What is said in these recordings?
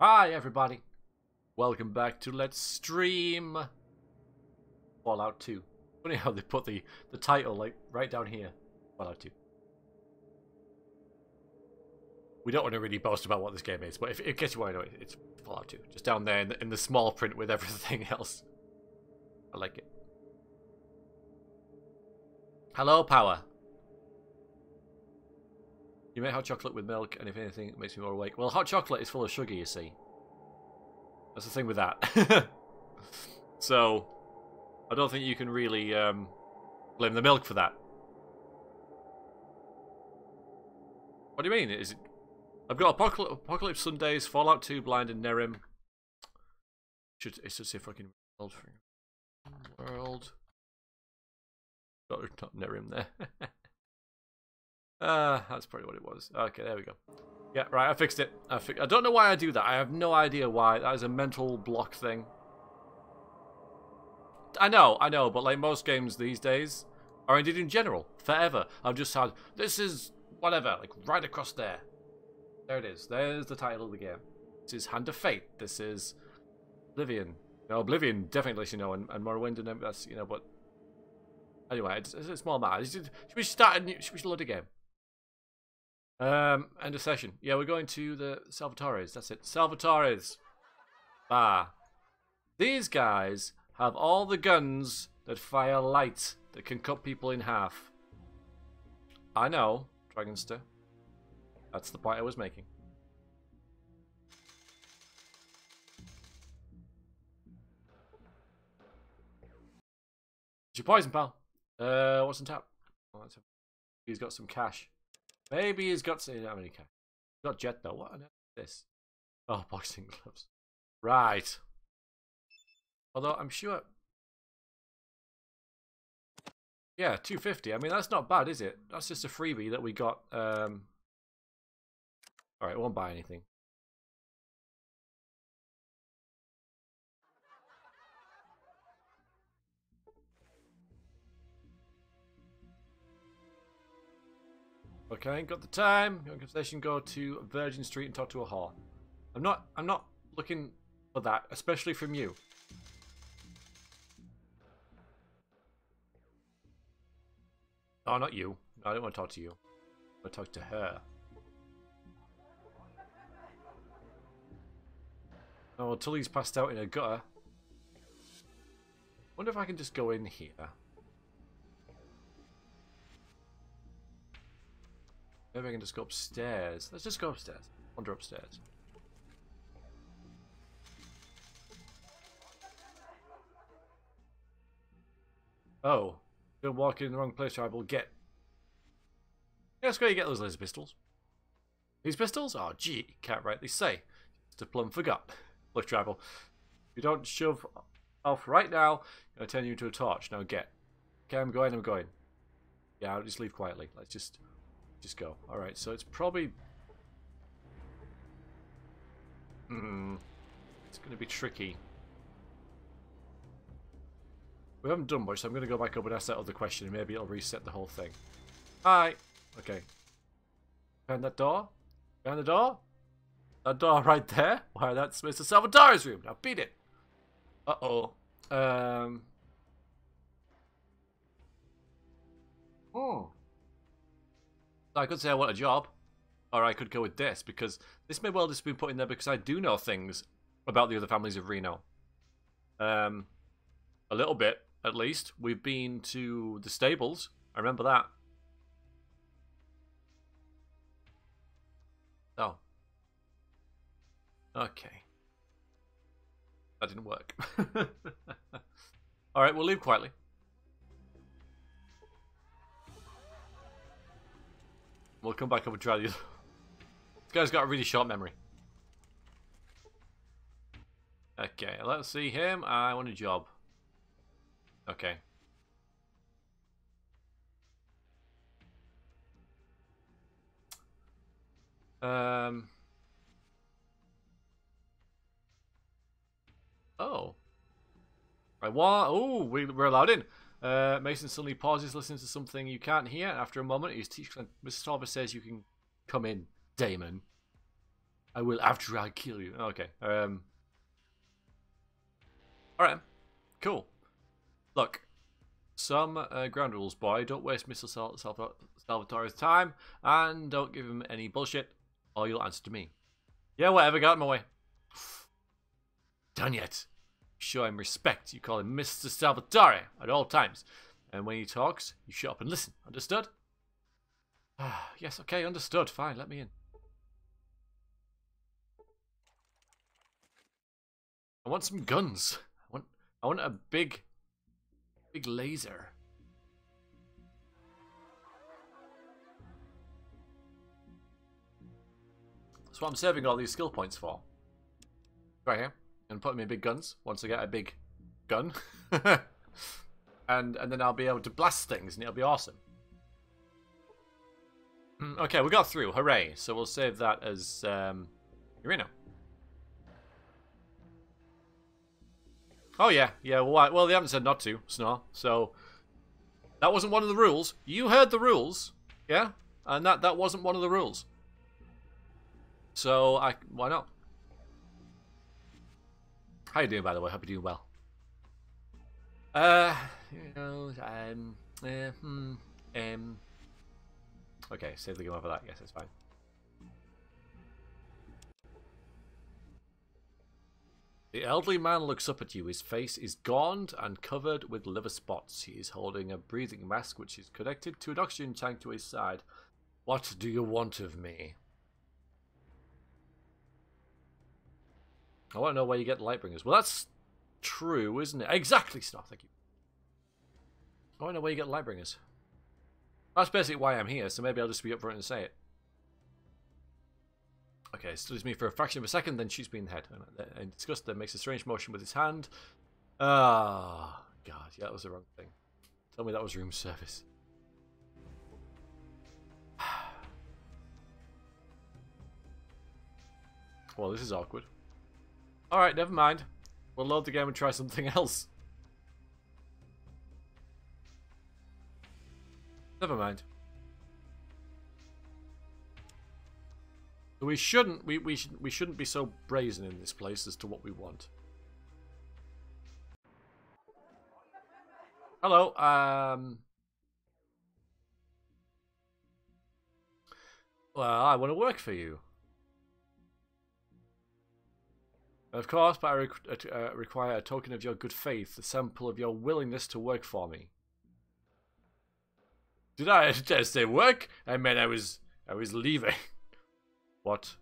Hi everybody, welcome back to Let's Stream Fallout 2. Funny how they put the title like right down here, Fallout 2. We don't want to really boast about what this game is, but if in case you want to know, it's Fallout 2. Just down there in the small print with everything else. I like it. Hello, Power. You make hot chocolate with milk, and if anything, it makes me more awake. Well, hot chocolate is full of sugar, you see. That's the thing with that. So, I don't think you can really blame the milk for that. What do you mean? Is it? I've got Apocalypse Sundays, Fallout 2, Blind, and Nerim. It should say fucking world. Not Nerim there. That's probably what it was. Okay, there we go. Yeah, right, I fixed it. I don't know why I do that. I have no idea why. That is a mental block thing. I know, but like most games these days, or indeed in general, forever, I've just had, this is whatever, like right across there. There it is. There's the title of the game. This is Hand of Fate. This is Oblivion. No, Oblivion definitely, you know, and Morrowind, and that's, you know, but anyway, it's a small matter. Should we start a new, should we load a game? End of session. Yeah, we're going to the Salvatore's. That's it. Salvatore's. These guys have all the guns that fire light that can cut people in half. I know, Dragonster. That's the point I was making. It's your poison, pal. What's on tap? Oh, he's got some cash. Maybe he's got some. How many cash? He's got jet though. What on earth is this? Oh, boxing gloves. Right. Although I'm sure. Yeah, 250. I mean, that's not bad, is it? That's just a freebie that we got. Alright, won't buy anything. Okay, ain't got the time. Your conversation, go to Virgin Street and talk to a whore. I'm not looking for that, especially from you. Oh, not you. No, I don't want to talk to you. I want to talk to her. Oh, Tully's passed out in a gutter. Wonder if I can just go in here. Maybe I can just go upstairs. Let's just go upstairs. Wander upstairs. Oh. Don't walk in the wrong place or I will get... Yeah, that's where you get those laser pistols. These pistols? Oh, gee, can't rightly say. Just a plum forgot. Look, Tribal. If you don't shove off right now, I'm going to turn you into a torch. Now get. Okay, I'm going. Yeah, I'll just leave quietly. Let's just go. Alright, so it's probably... It's going to be tricky. We haven't done much, so I'm going to go back up and ask that other question, and maybe it'll reset the whole thing. Hi! Okay. Behind that door? Behind the door? That door right there? Why, that's Mr. Salvatore's room. Now beat it! Uh-oh. I could say I want a job. Or I could go with this, because this may well just be put in there because I do know things about the other families of Reno. A little bit, at least. We've been to the stables. I remember that. Oh. Okay. That didn't work. Alright, we'll leave quietly. We'll come back up and try the other. This guy's got a really short memory. Okay, let's see him. I want a job. Okay. Oh. Right, what? Oh, we're allowed in. Mason suddenly pauses, listens to something you can't hear. After a moment, his teacher, Mrs. Talbot says you can come in, Damon. I will after I kill you. Okay. Alright. Cool. Look. Some ground rules, boy. Don't waste Mr. Salvatore's time, and don't give him any bullshit, or you'll answer to me. Yeah, whatever. Got my way. Done yet. Show him respect. You call him Mr. Salvatore at all times. And when he talks, you shut up and listen. Understood? Yes, okay, understood. Fine, let me in. I want some guns. I want a big laser. That's what I'm saving all these skill points for. Right here. And put them in big guns once I get a big gun. and then I'll be able to blast things and it'll be awesome. Okay, we got through. Hooray. So we'll save that as Urino. Oh yeah, well they haven't said not to, Snore. So that wasn't one of the rules. You heard the rules, yeah? And that wasn't one of the rules. So why not? How you doing, by the way? Hope you're doing well. Okay, save the game over that. Yes, it's fine. The elderly man looks up at you. His face is gaunt and covered with liver spots. He is holding a breathing mask which is connected to an oxygen tank to his side. What do you want of me? I want to know where you get the Lightbringers. Well, that's true, isn't it? Exactly, Snot. Thank you. I want to know where you get the Lightbringers. That's basically why I'm here, so maybe I'll just be upfront and say it. Okay, studies me for a fraction of a second, then shoots me in the head. And disgust, then makes a strange motion with his hand. Ah, God, yeah, that was the wrong thing. Tell me that was room service. Well, this is awkward. Alright, never mind. We'll load the game and try something else. Never mind. We shouldn't be so brazen in this place as to what we want. Hello, well, I want to work for you. Of course, but I require a token of your good faith, a sample of your willingness to work for me. Did I say work? I meant I was leaving. What?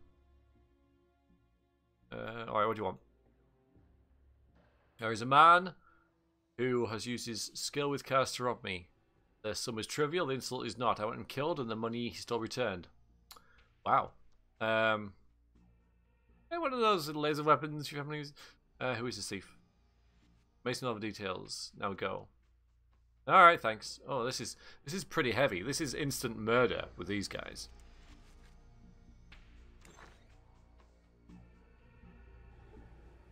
Alright, what do you want? There is a man who has used his skill with cars to rob me. The sum is trivial, the insult is not. I went and killed, and the money he still returned. Wow. One of those laser weapons you haven't used. Who is the thief? Mason, all the details. Now go. Alright, thanks. Oh, this is pretty heavy. This is instant murder with these guys.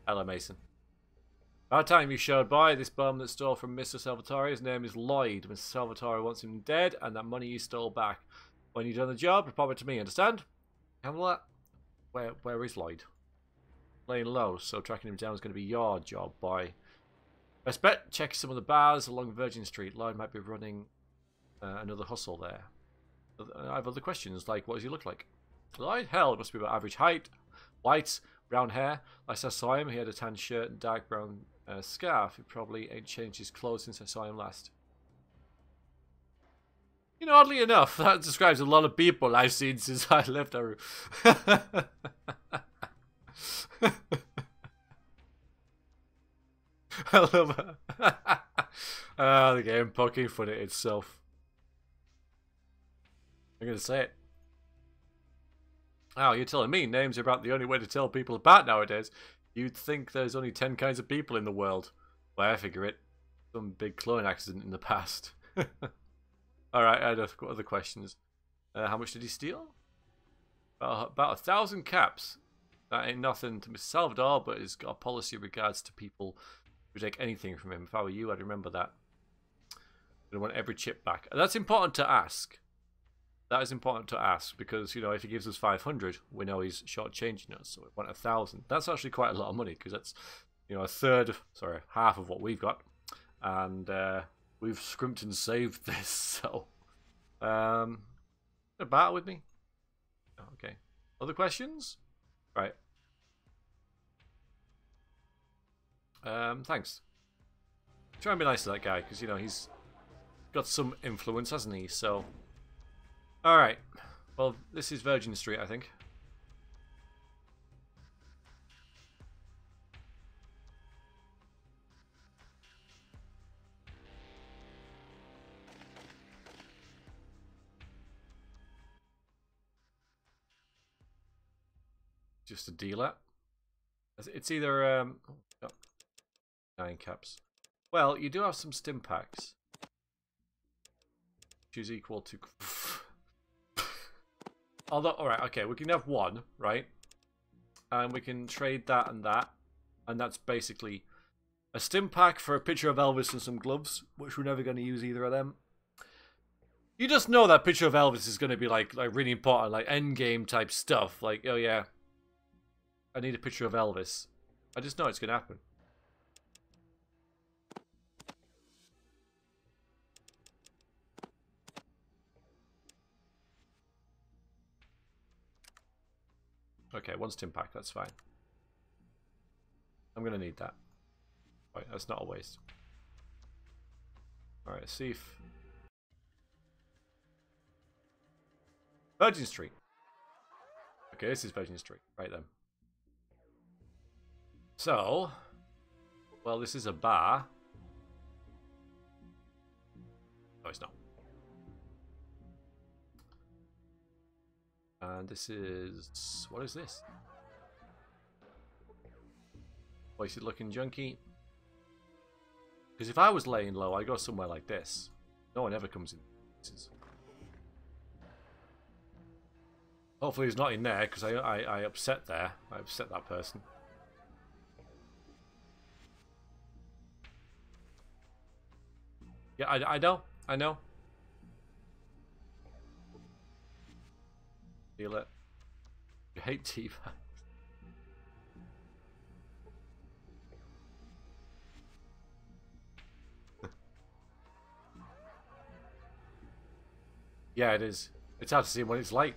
Hello, Mason. About time you showed by. This bum that stole from Mr. Salvatore. His name is Lloyd. Mr. Salvatore wants him dead, and that money you stole back. When you've done the job, report it to me. Understand? Handle that. Where is Lloyd? Laying low, so tracking him down is going to be your job, boy. Best bet, check some of the bars along Virgin Street. Lloyd might be running another hustle there. I have other questions, like what does he look like? Lloyd? Hell, it must be about average height. White, brown hair. Last I saw him, he had a tan shirt and dark brown scarf. He probably ain't changed his clothes since I saw him last. You know, oddly enough, that describes a lot of people I've seen since I left our room. I love it. The game poking fun at itself. I'm going to say it. Oh, you're telling me names are about the only way to tell people apart nowadays. You'd think there's only 10 kinds of people in the world. Well, I figure it. Some big clone accident in the past. Alright, I had other questions. How much did he steal? About 1,000 caps. That ain't nothing to Mr. Salvador, but he's got a policy in regards to people who take anything from him. If I were you, I'd remember that. I want every chip back. And that's important to ask. That is important to ask because, you know, if he gives us 500, we know he's shortchanging us. So we want 1,000. That's actually quite a lot of money because that's, you know, half of what we've got. And we've scrimped and saved this. So, a battle with me? Okay. Other questions? Right. Thanks. Try and be nice to that guy because, you know, he's got some influence, hasn't he? So, alright. Well, this is Virgin Street, I think. Just a dealer. It's either, oh, 9 caps. Well, you do have some stim packs. Which is equal to... Although, alright, okay, we can have one, right? And we can trade that. And that's basically a stim pack for a picture of Elvis and some gloves, which we're never going to use either of them. You just know that picture of Elvis is going to be like really important, like endgame type stuff. Like, oh yeah, I need a picture of Elvis. I just know it's going to happen. Okay, one stim pack, that's fine. I'm going to need that. Right, that's not a waste. Alright, see if... Virgin Street. Okay, this is Virgin Street. Right then. So... Well, this is a bar. No, it's not. And this is... What is this? Wasted looking junkie. Because if I was laying low, I go somewhere like this. No one ever comes in. Hopefully he's not in there, because I upset there. I upset that person. Yeah, I know. I know. Feel it. You hate T-bags. Yeah, it is. It's hard to see when it's light.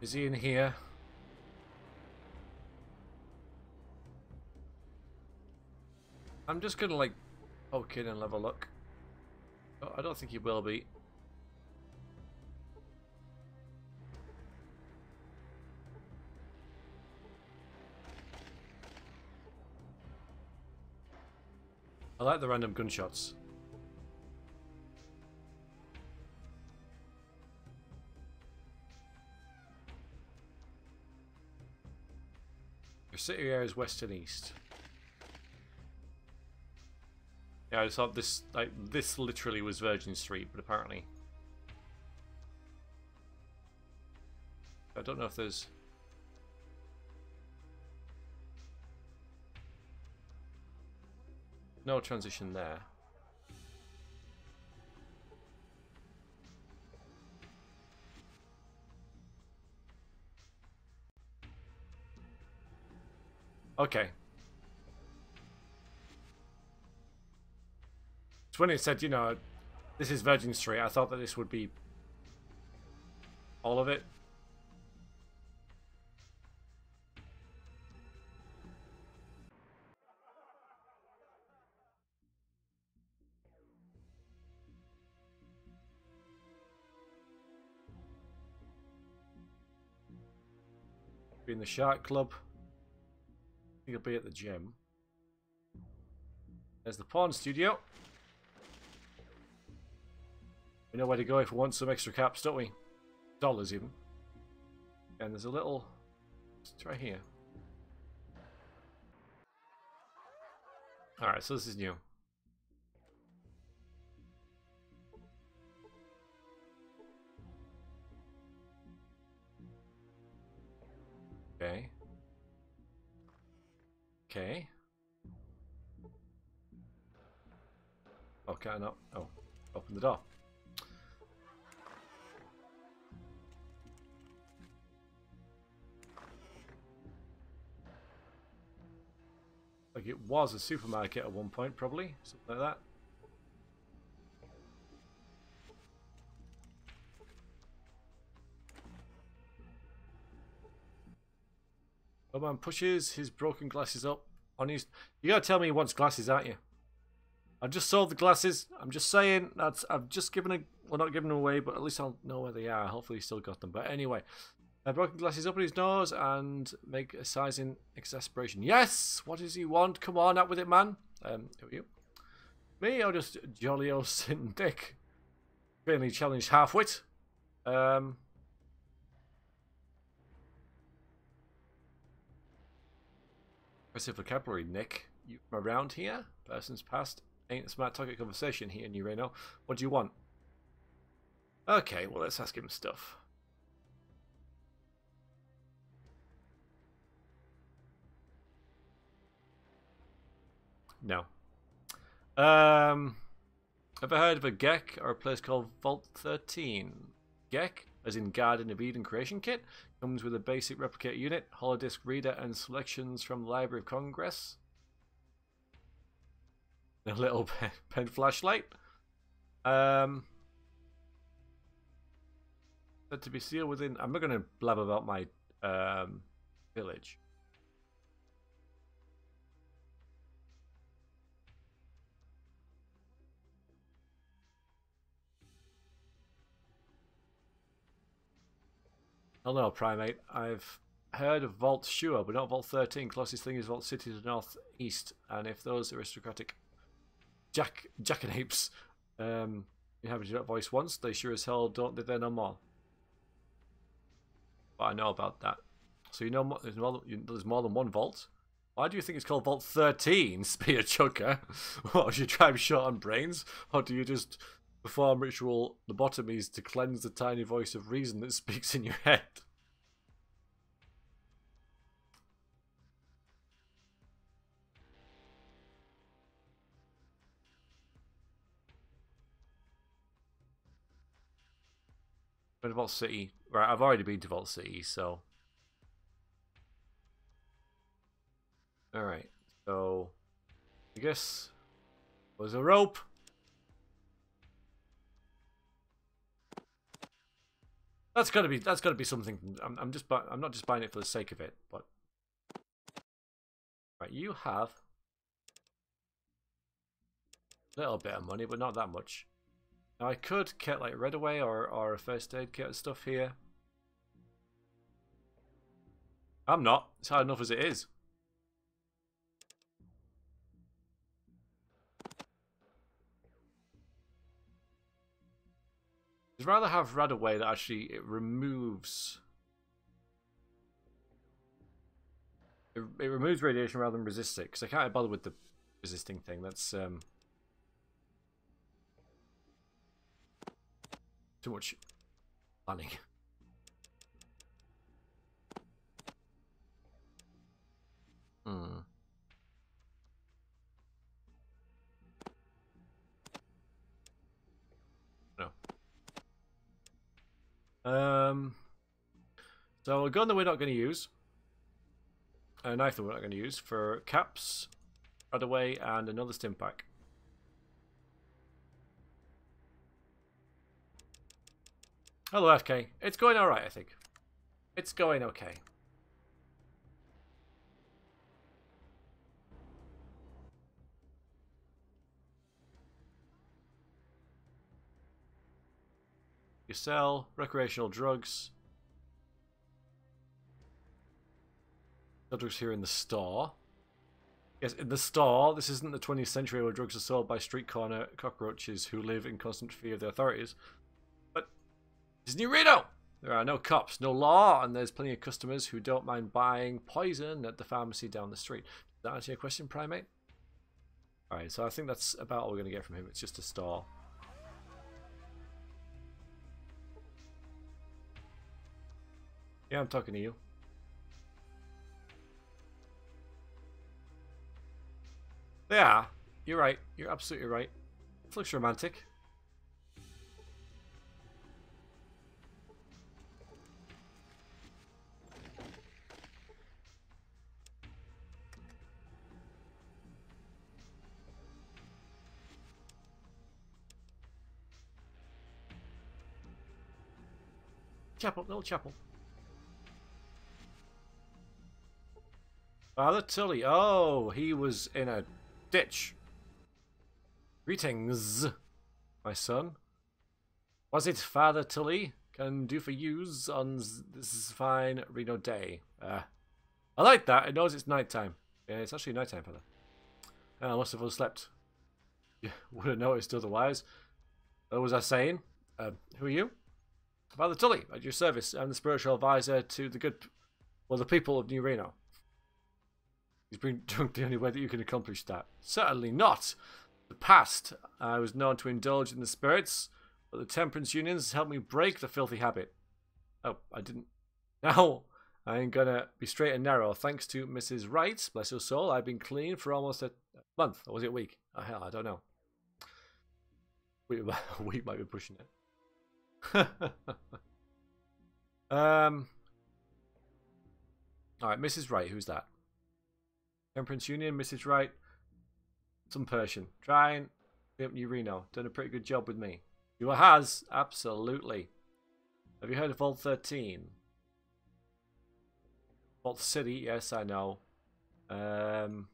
Is he in here? I'm just gonna like poke in and have a look. Oh, I don't think he will be. I like the random gunshots. Your city area is west and east. Yeah, I just thought this, like, this literally was Virgin Street, but apparently... I don't know if there's... No transition there. Okay. It's when it said, you know, this is Virgin Street, I thought that this would be all of it. Be in the Shark Club. I think it'll be at the gym. There's the pawn studio. We know where to go if we want some extra caps, don't we? Dollars even. And there's a little... Let's try here. Alright, so this is new. Okay. Okay. Oh, can I not? Oh, open the door. Like it was a supermarket at one point, probably. Something like that. Oh man pushes his broken glasses up on his... You gotta tell me he wants glasses, aren't you? I just sold the glasses. I'm just saying that's... I've just given a... Well, not given them away, but at least I'll know where they are. Hopefully he still got them. But anyway. Broken glasses up on his nose and make a sizing exasperation. Yes! What does he want? Come on, out with it, man. Who are you? Me or just jolly old Sin Dick? Really challenged half-wit. Impressive vocabulary, Nick. You from around here? Person's past. Ain't a smart target conversation here, Nureno. What do you want? Okay, well, let's ask him stuff. No. Ever heard of a GEC or a place called Vault 13? GEC, as in Garden of Eden Creation Kit, comes with a basic replicator unit, holodisc reader, and selections from the Library of Congress. A little pen flashlight. Said to be sealed within... I'm not going to blab about my village. Oh no, Primate. I've heard of Vault Sure, but not Vault 13. Closest thing is Vault City to the northeast. And if those aristocratic jackanapes inhabited that voice once, they sure as hell don't live there no more. But I know about that. So you know there's more than one vault? Why do you think it's called Vault 13, Spear Chucker? What, should you try short on brains? Or do you just perform ritual lobotomies to cleanse the tiny voice of reason that speaks in your head? Been to Vault City. Right, I've already been to Vault City, so... Alright, so... I guess... There's a rope. That's gotta be something. I'm not just buying it for the sake of it, but... Right, you have... a little bit of money, but not that much. Now I could get like Redaway or a first aid kit and stuff here. I'm not. It's hard enough as it is. I'd rather have Redaway that actually it removes... It removes radiation rather than resist it, because I can't bother with the resisting thing. That's too much planning. No. So a gun that we're not going to use, a knife that we're not going to use for caps, Radaway, and another stim pack. Hello, FK. It's going alright, I think. It's going okay. You sell recreational drugs. No drugs here in the store. Yes, in the store. This isn't the 20th century where drugs are sold by street corner cockroaches who live in constant fear of the authorities. But it's New Reno! There are no cops, no law, and there's plenty of customers who don't mind buying poison at the pharmacy down the street. Does that answer your question, Primate? Alright, so I think that's about all we're going to get from him. It's just a store. Yeah, I'm talking to you. Yeah, you're right. You're absolutely right. It looks romantic. Chapel, little chapel. Father Tully. Oh, he was in a ditch. Greetings, my son. Was it Father Tully? Can do for yous on this fine Reno day. I like that. It knows it's nighttime. Yeah, it's actually nighttime, Father. I must have overslept. You would have noticed otherwise. What was I saying? Who are you? Father Tully, at your service. I'm the spiritual advisor to the people of New Reno. He's been drunk the only way that you can accomplish that. Certainly not. In the past, I was known to indulge in the spirits, but the temperance unions helped me break the filthy habit. Oh, I didn't. Now, I ain't gonna be straight and narrow. Thanks to Mrs. Wright, bless her soul, I've been clean for almost a month. Or was it a week? Oh, hell, I don't know. A week might be pushing it. Alright, Mrs. Wright, who's that? Temperance Union, Mrs. Wright. Some Persian. Trying to up New Reno. Done a pretty good job with me. You has? Absolutely. Have you heard of Vault 13? Vault City, yes, I know. And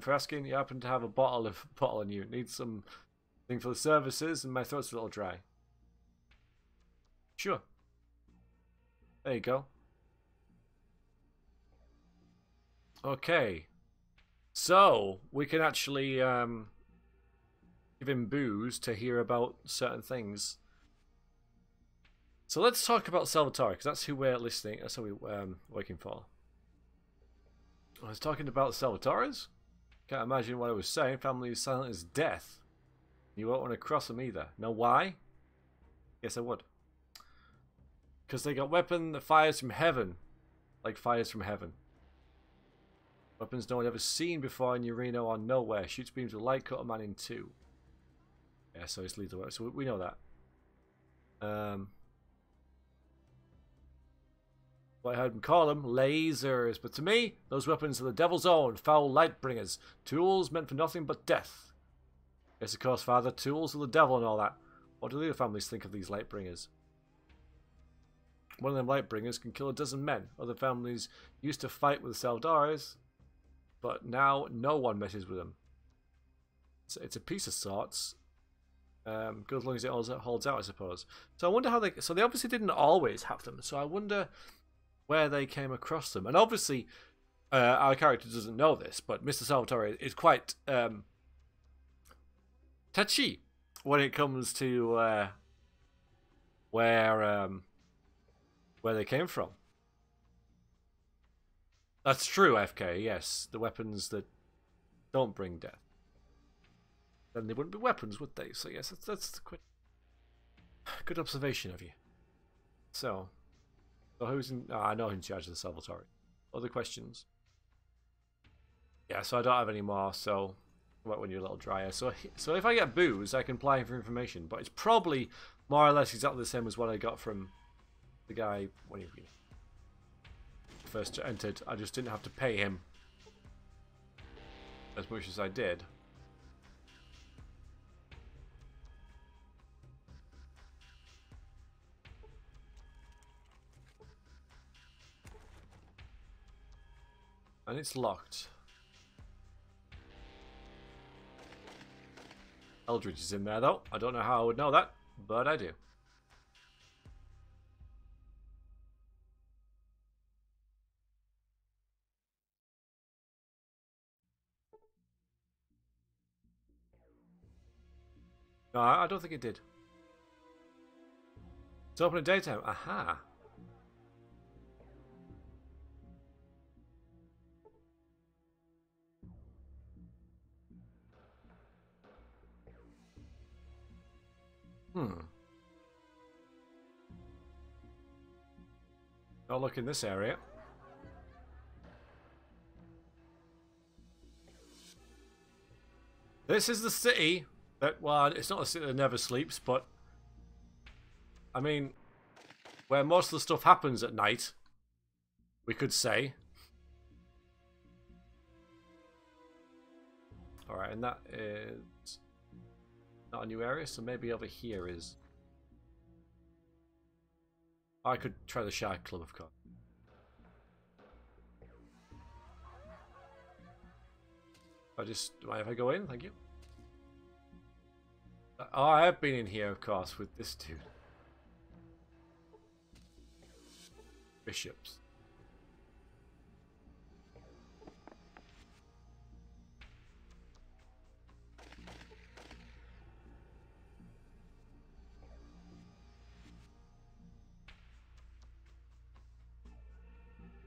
for asking, you happen to have a bottle on you. Need some thing for the services, and my throat's a little dry. Sure. There you go. Okay. So, we can actually give him booze to hear about certain things. So let's talk about Salvatore, because that's who we're listening. That's who we're working for. I was talking about Salvatore's. Can't imagine what I was saying. Family is silent as death. You won't want to cross them either. Know why? Yes, I would. Because they got weapon that fires from heaven. Like fires from heaven. Weapons no one ever seen before in Reno or nowhere. Shoots beams with light, cut a man in two. Yeah, so it's lethal. So we know that. What I heard him call them, lasers. But to me, those weapons are the devil's own, foul light bringers. Tools meant for nothing but death. Yes, of course, Father. Tools of the devil and all that. What do the other families think of these light bringers? One of them light bringers can kill a dozen men. Other families used to fight with the Salvadores, but now no one messes with them. It's a piece of sorts. Good as long as it holds out, I suppose. So I wonder how they... So they obviously didn't always have them. So I wonder where they came across them. And obviously, our character doesn't know this, but Mr. Salvatore is quite touchy when it comes to where they came from. That's true, FK, yes. The weapons that don't bring death. Then they wouldn't be weapons, would they? So yes, that's quite good observation of you. So who's in... Oh, I know who's in charge of the Salvatore. Other questions? Yeah, so I don't have any more, so... when you're a little drier. So if I get booze, I can apply for information. But it's probably more or less exactly the same as what I got from the guy when he first entered. I just didn't have to pay him as much as I did. And it's locked. Eldridge is in there though. I don't know how I would know that, but I do. No, I don't think it did. It's open at daytime. Aha. Don't look in this area. This is the city that, well, it's not a city that never sleeps, but I mean, where most of the stuff happens at night, we could say. Alright, and that is not a new area, so maybe over here is... I could try the Shark Club, of course. If I go in? Thank you. Oh, I have been in here, of course, with this dude. Bishops.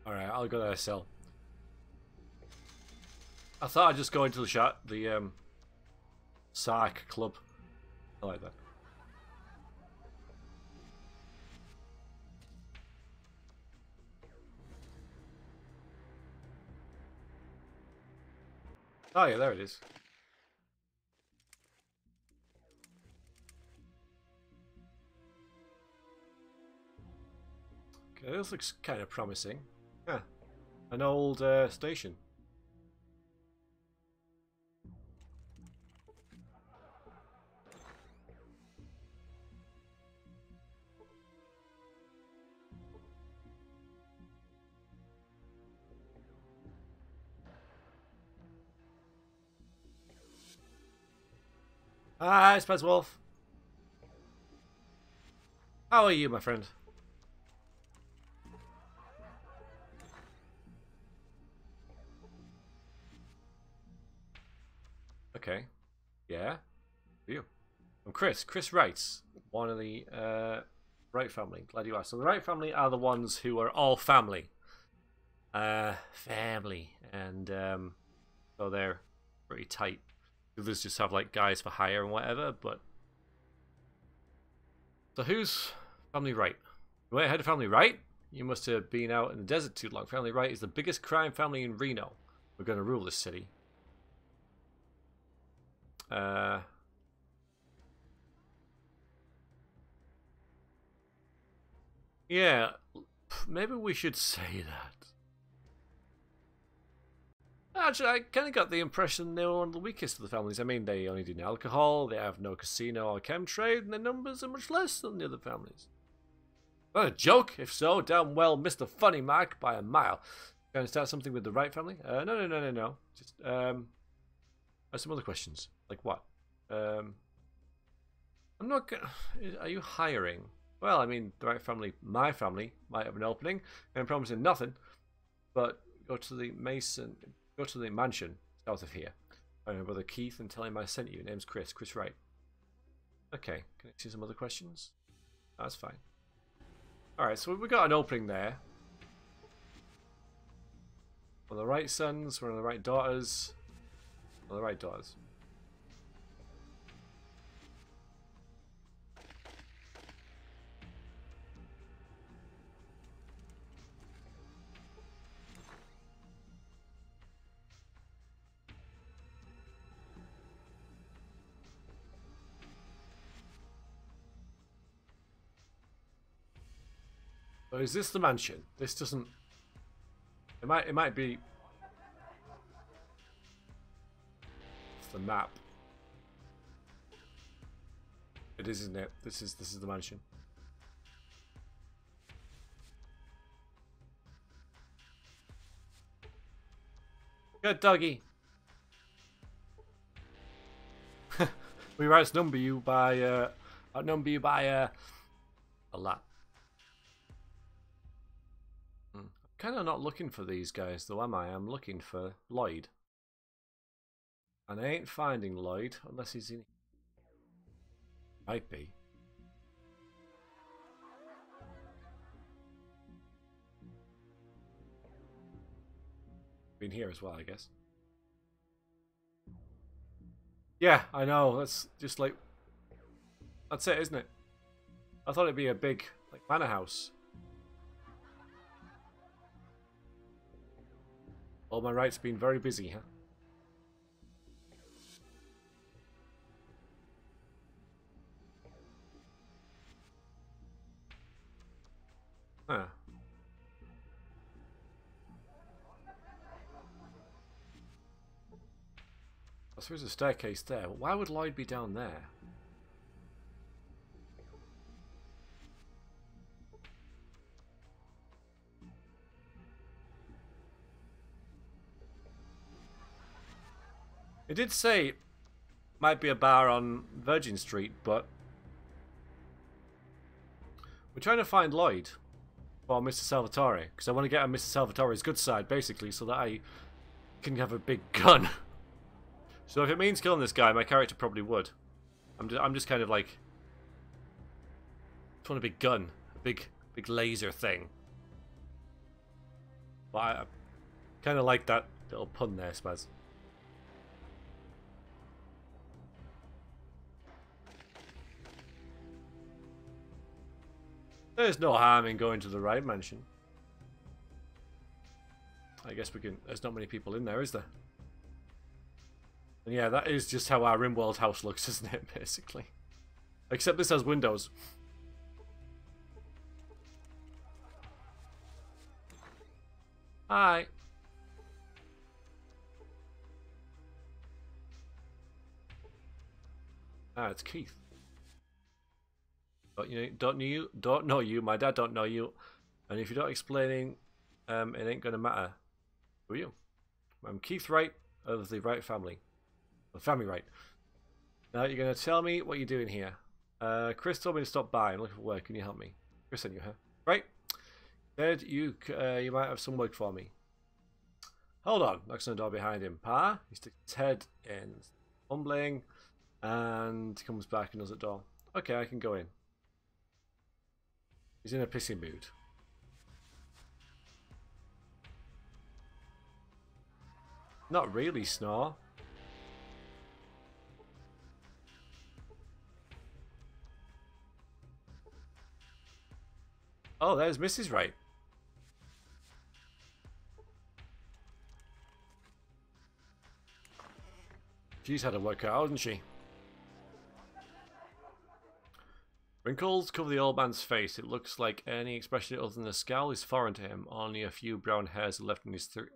Alright, I'll go there, sell. I thought I'd just go into the Sark Club. I like that. Oh yeah, there it is. Okay, this looks kind of promising. Yeah, an old station. Hi, Spice Wolf. How are you, my friend? Okay. Yeah. You. I'm Chris. Chris Wrights. One of the Wright family. Glad you asked. So the Wright family are the ones who are all family. Family. And so they're pretty tight. Others just have like guys for hire and whatever, but... So who's Family Wright? You went ahead of Family Wright? You must have been out in the desert too long. Family Wright is the biggest crime family in Reno. We're going to rule this city. Yeah, maybe we should say that. Actually, I kind of got the impression they were one of the weakest of the families. I mean, they only do alcohol, they have no casino or chem trade, and their numbers are much less than the other families. Not a joke? If so, damn well missed the funny mark by a mile. Going to start something with the Wright family? No. Just, some other questions. Like what? I'm not gonna... Are you hiring? Well, I mean, the Wright family, my family, might have an opening. I'm promising nothing. But go to the mansion south of here. Find my brother Keith and tell him I sent you. Name's Chris. Chris Wright. Okay. Can I see some other questions? That's fine. Alright, so we got an opening there. One of the Wright sons, one of the Wright daughters. One of the Wright daughters. So is this the mansion? This doesn't... It might be... It's the map. It is, isn't it? This is the mansion. Good doggy. We outnumber you by a lot. Kind of not looking for these guys though, am I? I'm looking for Lloyd. And I ain't finding Lloyd unless he's in... Might be. Been here as well, I guess. Yeah, I know. That's just like... That's it, isn't it? I thought it'd be a big, like, manor house. All my Wright's been very busy, huh? So there's a staircase there. But why would Lloyd be down there? It did say might be a bar on Virgin Street, but we're trying to find Lloyd for Mr. Salvatore, because I want to get on Mr. Salvatore's good side, basically, so that I can have a big gun. So if it means killing this guy, my character probably would. I'm just kind of like, just want a big gun, a big laser thing. But I kind of like that little pun there, Spaz. There's no harm in going to the right mansion. I guess we can... There's not many people in there, is there? And yeah, that is just how our RimWorld house looks, isn't it, basically? Except this has windows. Hi. Ah, it's Keith. But you know, don't know you. My dad don't know you, and if you're not explaining, it ain't gonna matter. Who are you? I'm Keith Wright of the Wright family, the family Wright. Now you're gonna tell me what you're doing here. Chris told me to stop by. I'm looking for work. Can you help me? Chris sent you here, right? Said you might have some work for me. Hold on. Knocks on the door behind him. Pa? He sticks his head in, fumbling, and comes back and does the door. Okay, I can go in. He's in a pissy mood. Not really, Snore. Oh, there's Mrs. Wright. She's had a workout, hasn't she? Wrinkles cover the old man's face. It looks like any expression other than a scowl is foreign to him. Only a few brown hairs are left in his thick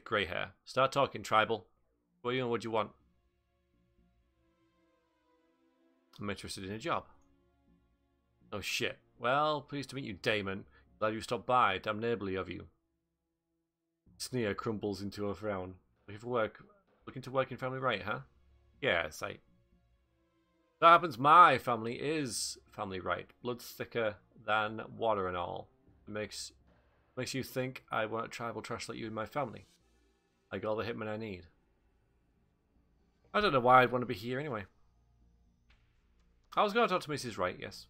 grey hair. Start talking, tribal. What do you want? I'm interested in a job. Oh shit. Well, pleased to meet you, Damon. Glad you stopped by. Damn neighbourly of you. Sneer crumbles into a frown. Looking for work. Looking to work in Family Right, huh? Yes, that happens. My family is Family Right. Blood's thicker than water and all. It makes you think I want tribal trash like you in my family. I got all the hitmen I need. I don't know why I'd want to be here anyway. I was going to talk to Mrs. Wright, yes.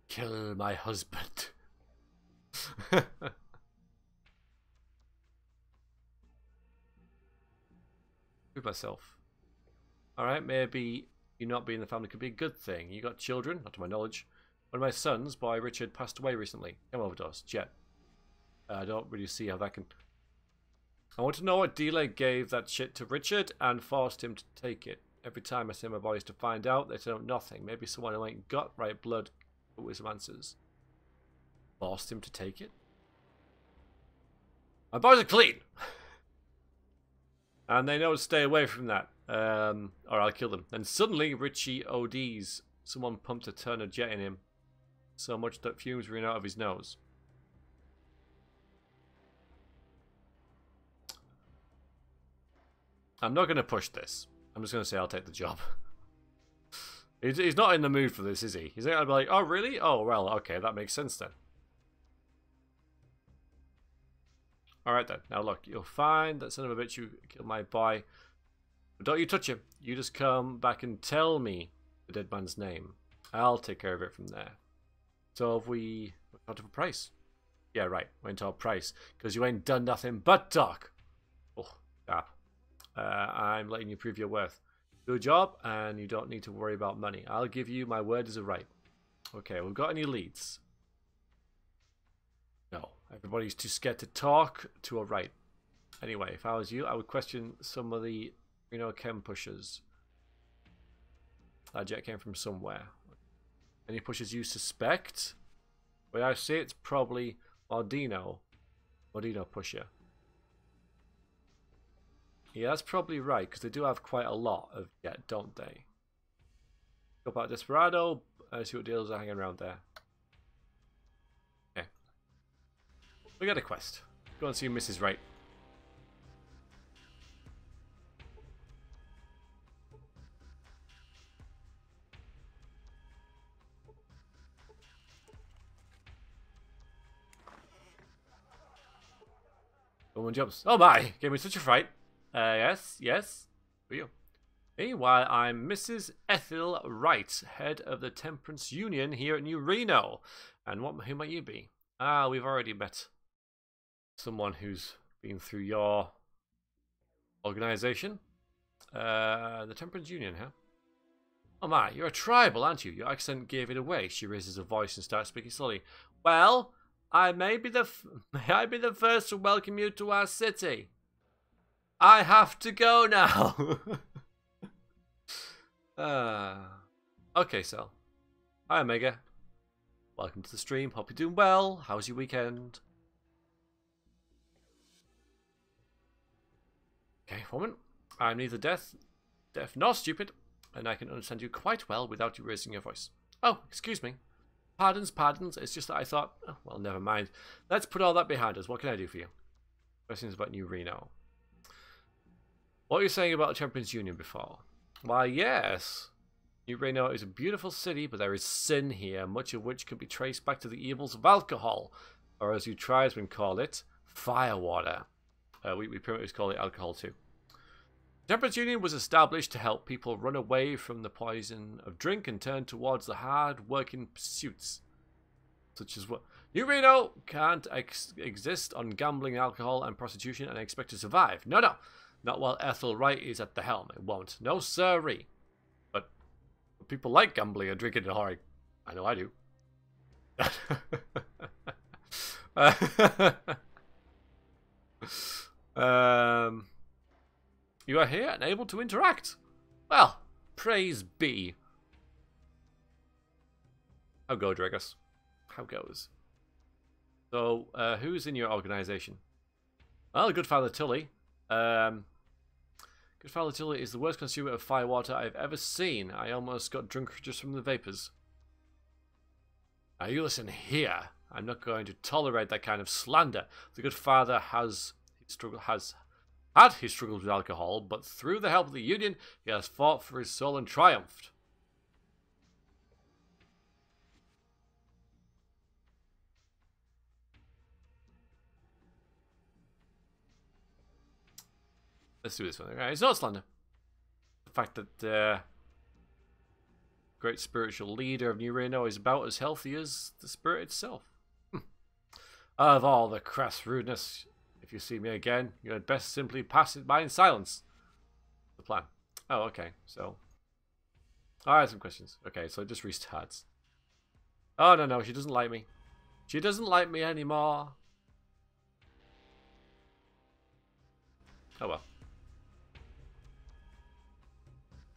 Kill my husband. Prove myself. Alright, maybe you not being in the family could be a good thing. You got children? Not to my knowledge. One of my sons, boy Richard, passed away recently. Came overdose. Jet. I don't really see how that can... I want to know what dealer gave that shit to Richard and forced him to take it. Every time I send my boys to find out, they tell nothing. Maybe someone who ain't got right blood with some answers. Forced him to take it? My boys are clean! And they know to stay away from that. Or I'll kill them. And suddenly, Richie ODs. Someone pumped a ton of jet in him. So much that fumes ran out of his nose. I'm not going to push this. I'm just going to say I'll take the job. He's not in the mood for this, is he? He's going to be like, oh, really? Oh, well, okay, that makes sense then. Alright then. Now look, you'll find that son of a bitch you killed my boy. But don't you touch him. You just come back and tell me the dead man's name. I'll take care of it from there. So if we... What of a price? Yeah, right. Went to a price. Because you ain't done nothing but talk. Oh, crap. I'm letting you prove your worth. Do a job and you don't need to worry about money. I'll give you my word as a right. Okay, we've got any leads? No. Everybody's too scared to talk to a right. Anyway, if I was you, I would question some of the Chem pushers. That jet came from somewhere. Any pushers you suspect? Well, I say it's probably Modino pusher. Yeah, that's probably right, because they do have quite a lot of jet, don't they? Go back to Desperado, see what deals are hanging around there. Okay. We got a quest. Go and see Mrs. Wright. Woman jumps. Oh my! Gave me such a fright. Yes. For you. Hey, why, I'm Mrs. Ethel Wright, head of the Temperance Union here at New Reno. And who might you be? Ah, we've already met someone who's been through your organization. The Temperance Union, huh? Oh my, you're a tribal, aren't you? Your accent gave it away. She raises her voice and starts speaking slowly. Well, I may be the first to welcome you to our city. I have to go now. Okay, so. Hi, Omega. Welcome to the stream. Hope you're doing well. How's your weekend? Okay, woman. I'm neither deaf nor stupid, and I can understand you quite well without you raising your voice. Oh, excuse me. Pardons. It's just that I thought, oh, well, never mind. Let's put all that behind us. What can I do for you? Questions about New Reno. What were you saying about the Champions Union before? Why, yes. New Reno is a beautiful city, but there is sin here, much of which can be traced back to the evils of alcohol, or as you tribesmen call it, firewater. We pretty much call it alcohol too. The Temperance Union was established to help people run away from the poison of drink and turn towards the hard-working pursuits, such as what New Reno can't exist on gambling, alcohol, and prostitution and expect to survive. No, not while Ethel Wright is at the helm. It won't. No sirree. But people like gambling and drinking and whoring. I know I do. You are here and able to interact. Well, praise be. How go, Dragus? How goes? So, who's in your organization? Well, Good Father Tully. Good Father Tully is the worst consumer of firewater I've ever seen. I almost got drunk just from the vapors. Now you listen here. I'm not going to tolerate that kind of slander. The Good Father has had his struggles with alcohol, but through the help of the Union, he has fought for his soul and triumphed. Let's do this one. Okay, it's not slander. The fact that the great spiritual leader of New Reno is about as healthy as the spirit itself. Of all the crass rudeness, if you see me again, you had best simply pass it by in silence. The plan. Oh, okay. So, I have some questions. Okay, so it just restarts. Oh, no, she doesn't like me. She doesn't like me anymore. Oh, well.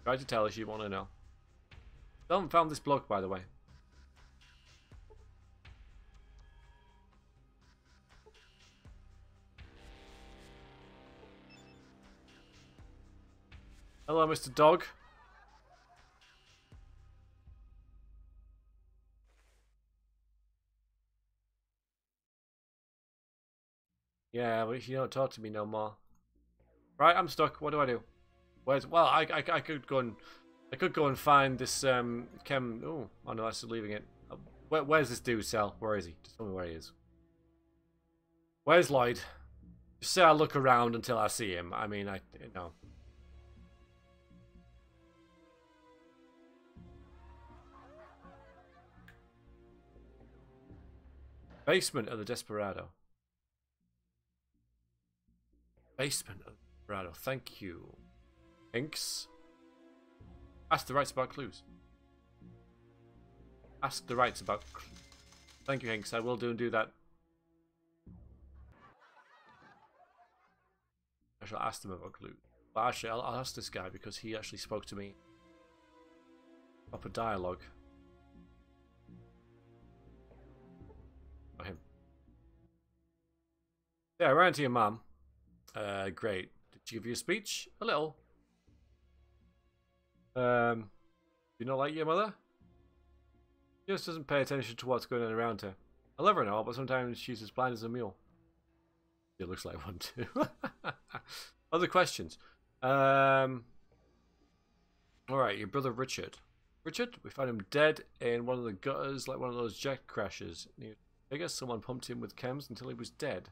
Tried to tell her she want to know. Still haven't found this bloke, by the way. Hello, Mr. Dog. Yeah, but you don't talk to me no more. Right, I'm stuck. What do I do? Where's? Well, I could go and find this chem. Oh no, that's leaving it. Where's this dude, Sal? Where is he? Just tell me where he is. Where's Lloyd? Just say I'll look around until I see him. I mean, no. Basement of the Desperado. Basement of the Desperado. Thank you. Inks. Ask the rights about clues. Ask the rights about clues. Thank you, Hinks. I will do that. I shall ask them about clues. But actually, I'll ask this guy because he actually spoke to me. Proper dialogue. Him. Yeah, I ran to your mum. Great. Did She give you a speech? A little. You not like your mother? She just doesn't pay attention to what's going on around her. I love her and all, but sometimes she's as blind as a mule. It looks like one too. Other questions. Alright, your brother Richard. Richard, we found him dead in one of the gutters, like one of those jet crashes. I guess someone pumped him with chems until he was dead.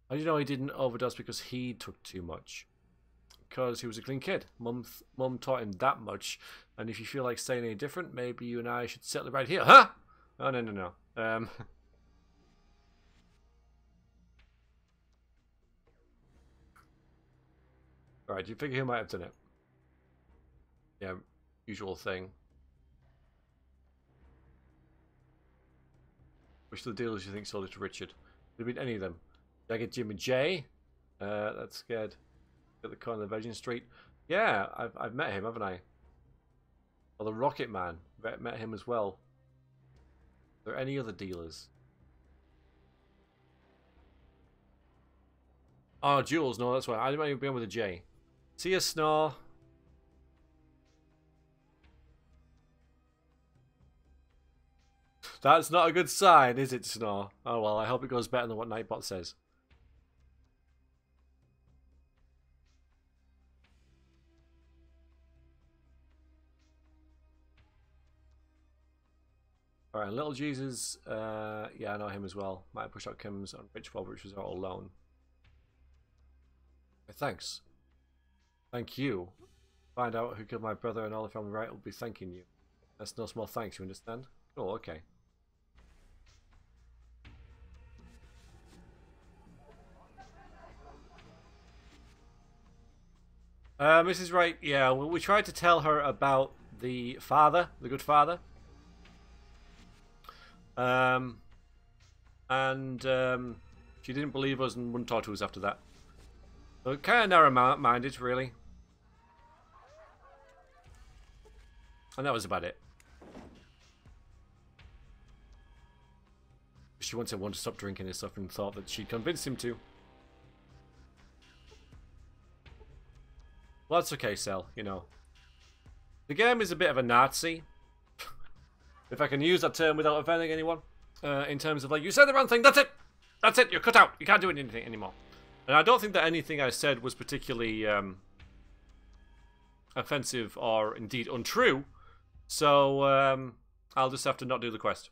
How do you know he didn't overdose because he took too much? Because he was a clean kid. Mum taught him that much. And if you feel like saying any different, maybe you and I should settle right here. Huh? Oh, no. Alright, do you figure who might have done it? Yeah, usual thing. Which of the dealers do you think sold it to Richard? Could have been any of them. Did I get Jim and Jay? That's scared. At the corner of Virgin Street. Yeah, I've met him, haven't I? Or the Rocket Man. Met him as well. Are there any other dealers? Oh, Jules. No, that's why. I might even be on with a J. See ya, Snore. That's not a good sign, is it, Snore? Oh well, I hope it goes better than what Nightbot says. Alright, Little Jesus, yeah, I know him as well. Might have pushed out Kim's on Richwell, which was all alone. Thanks. Thank you. Find out who killed my brother and all the family right will be thanking you. That's no small thanks, you understand? Oh, okay. Mrs. Wright, yeah, well, we tried to tell her about the father, the good father. She didn't believe us and wouldn't talk to us after that. So kind of narrow-minded, really. And that was about it. She wanted everyone to stop drinking and stuff and thought that she'd convinced him to. Well, that's okay, Cell, you know. The game is a bit of a Nazi. If I can use that term without offending anyone. In terms of like, you said the wrong thing, that's it! That's it, you're cut out. You can't do anything anymore. And I don't think that anything I said was particularly offensive or indeed untrue. So I'll just have to not do the quest.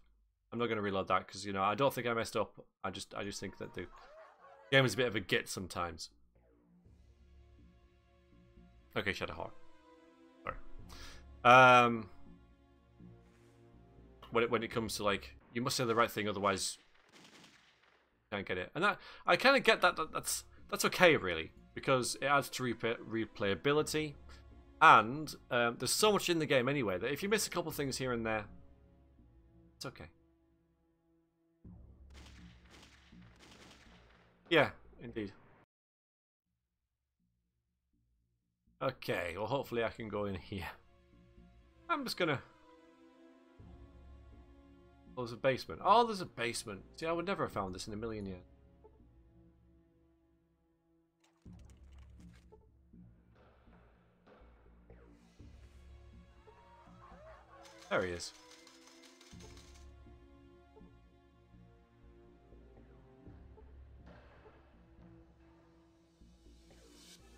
I'm not going to reload that because, you know, I don't think I messed up. I just think that the game is a bit of a git sometimes. Okay, Shadowheart. Sorry. When it comes to like, you must say the right thing, otherwise you can't get it. And that I kind of get that. That's okay, really, because it adds to replayability, and there's so much in the game anyway that if you miss a couple things here and there, it's okay. Yeah, indeed. Okay, well, hopefully I can go in here. I'm just gonna... Oh, there's a basement. Oh, there's a basement. See, I would never have found this in a million years. There he is.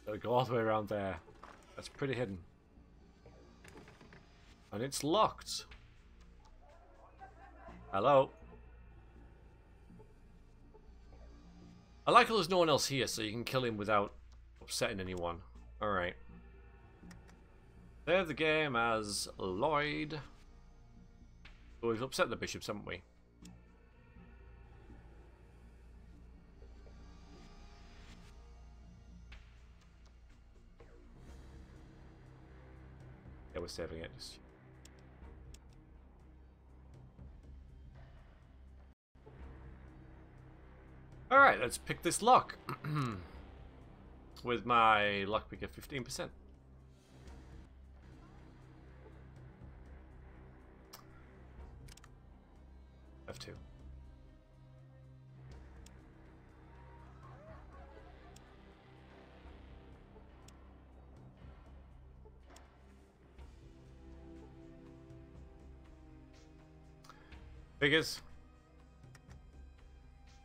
Gotta go all the way around there. That's pretty hidden. And it's locked. Hello. I like how there's no one else here, so you can kill him without upsetting anyone. Alright. Save the game as Lloyd. So we've upset the bishops, haven't we? Yeah, we're saving it. Alright, let's pick this lock. With my lockpick at 15%. F2. Figures.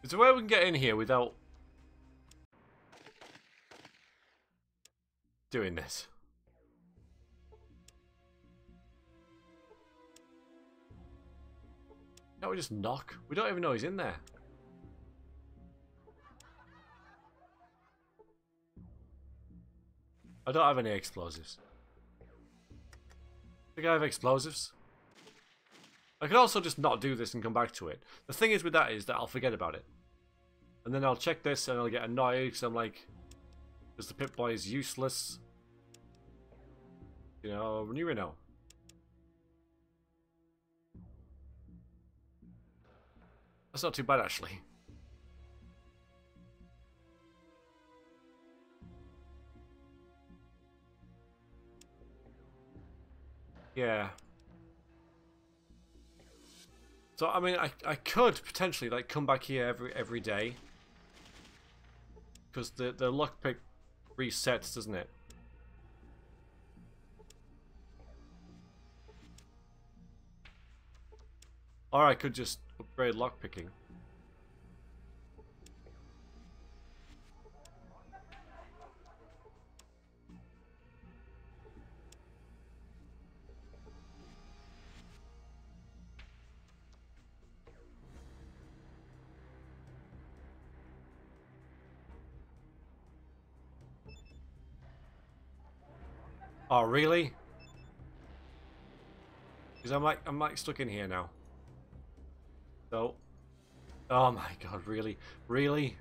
Is there a way we can get in here without doing this? Can't we just knock? We don't even know he's in there. I don't have any explosives. Think I have explosives? I could also just not do this and come back to it. The thing is with that is that I'll forget about it. And then I'll check this and I'll get annoyed because I'm like, because the Pip-Boy is useless. You know, Reno. That's not too bad actually. Yeah. So I mean, I could potentially like come back here every day, because the lockpick resets, doesn't it? Or I could just upgrade lockpicking. Oh really? Because I'm like stuck in here now. So, oh my god, really? Really?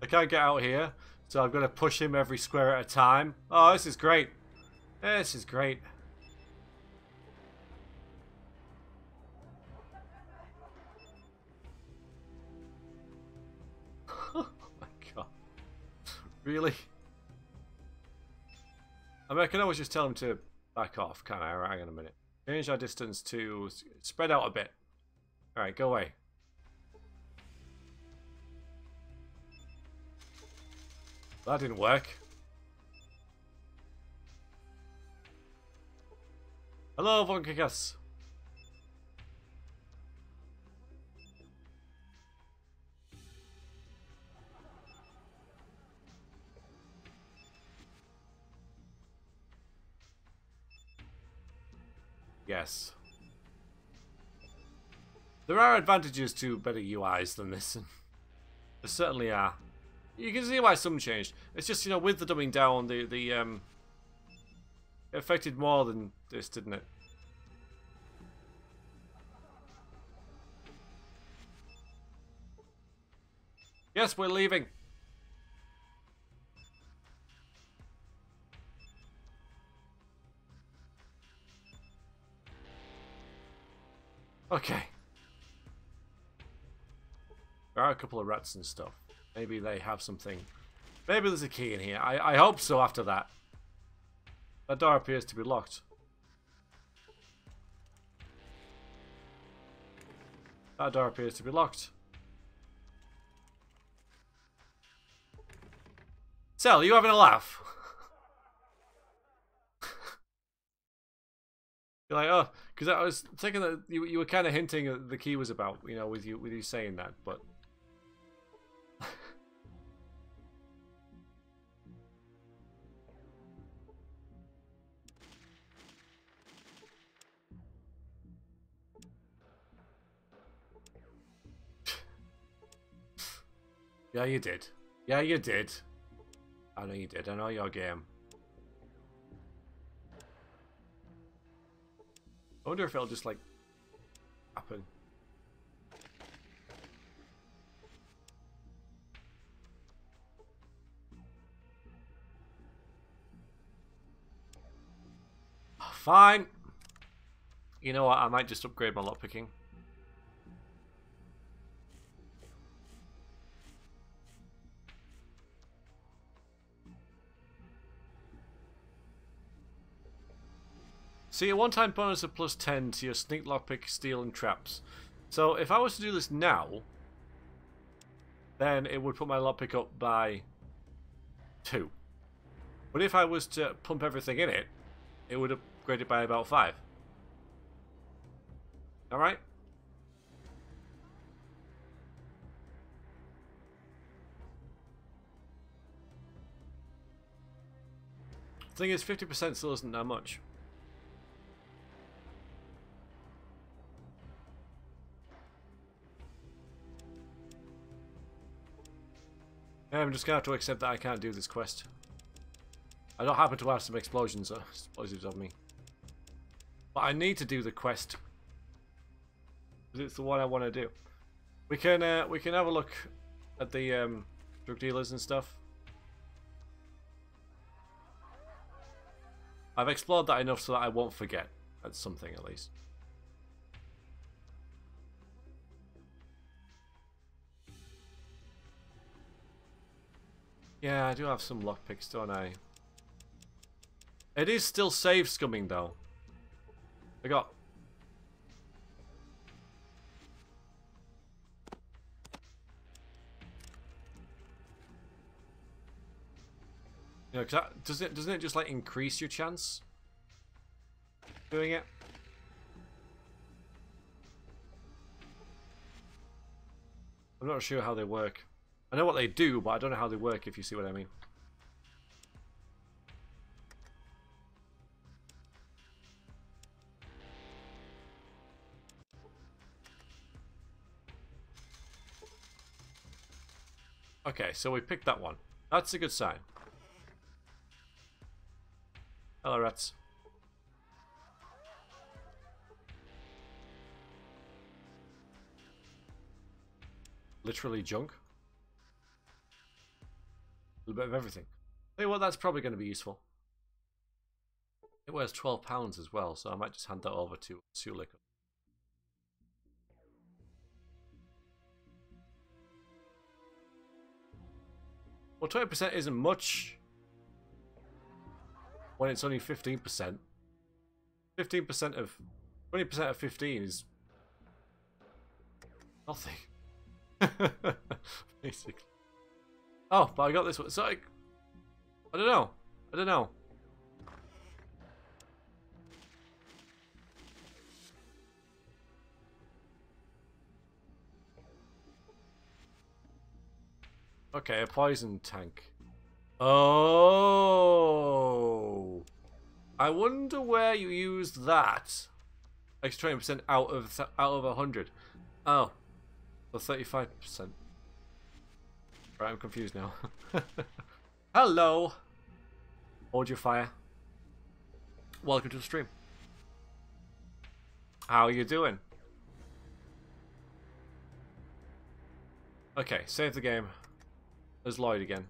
I can't get out here, so I've got to push him every square at a time. Oh, this is great. This is great. Oh my god. Really? I mean, I can always just tell him to back off, can't I? Alright, hang on a minute. Change our distance to spread out a bit. Alright, go away. That didn't work. Hello, Von Kikas. Yes. There are advantages to better UIs than this. There certainly are. You can see why some changed. It's just, you know, with the dumbing down, it affected more than this, didn't it? Yes, we're leaving. Okay. There are a couple of rats and stuff. Maybe they have something. Maybe there's a key in here. I hope so after that. That door appears to be locked. That door appears to be locked. Sel, are you having a laugh? You're like, oh, because I was thinking that you were kind of hinting that the key was about, you know, with you saying that, but yeah, you did. Yeah, you did. I know you did. I know your game. I wonder if it'll just like happen. Fine. You know what? I might just upgrade my lockpicking. See, a one-time bonus of plus 10 to your sneak, lockpick, steal, and traps. So if I was to do this now, then it would put my lockpick up by 2. But if I was to pump everything in it, it would upgrade it by about 5. Alright? Thing is, 50% still isn't that much. I'm just gonna have to accept that I can't do this quest. I don't happen to have some explosives of me. But I need to do the quest. Because it's the one I want to do. We can have a look at the drug dealers and stuff. I've explored that enough so that I won't forget. That's something at least. Yeah, I do have some lockpicks, don't I? It is still save scumming though. I got... You know, 'cause that, doesn't it just like increase your chance doing it? I'm not sure how they work. I know what they do, but I don't know how they work, if you see what I mean. Okay, so we picked that one. That's a good sign. Hello, rats. Literally junk. A little bit of everything. Tell you what, that's probably going to be useful. It weighs 12 pounds as well, so I might just hand that over to Sulik. Well, 20% isn't much when it's only 15%. 15% of 20% of 15 is nothing. Basically. Oh, but I got this one. So I don't know. I don't know. Okay, a poison tank. Oh, I wonder where you used that. Extra 20% out of 100. Oh, so 35%. Right, I'm confused now. Hello. Hold your fire. Welcome to the stream. How are you doing? Okay, save the game. There's Lloyd again.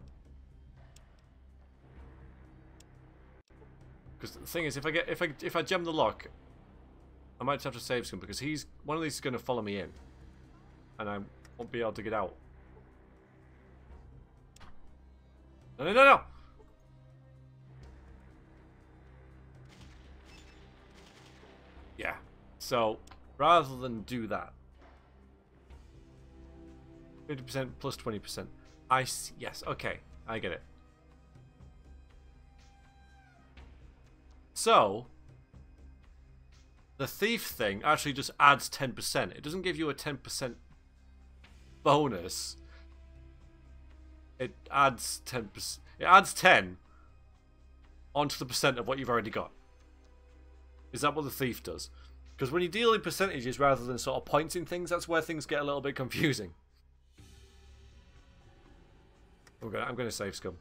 Because the thing is, if I gem the lock, I might have to save some because one of these is going to follow me in, and I won't be able to get out. No, no, no, no! Yeah. So rather than do that, 50% plus 20%. Yes. Okay, I get it. So, the thief thing actually just adds 10%. It doesn't give you a 10% bonus. It adds 10%. It adds 10 onto the percent of what you've already got. Is that what the thief does? Because when you deal in percentages rather than sort of points in things, that's where things get a little bit confusing. Okay, I'm going to save scum.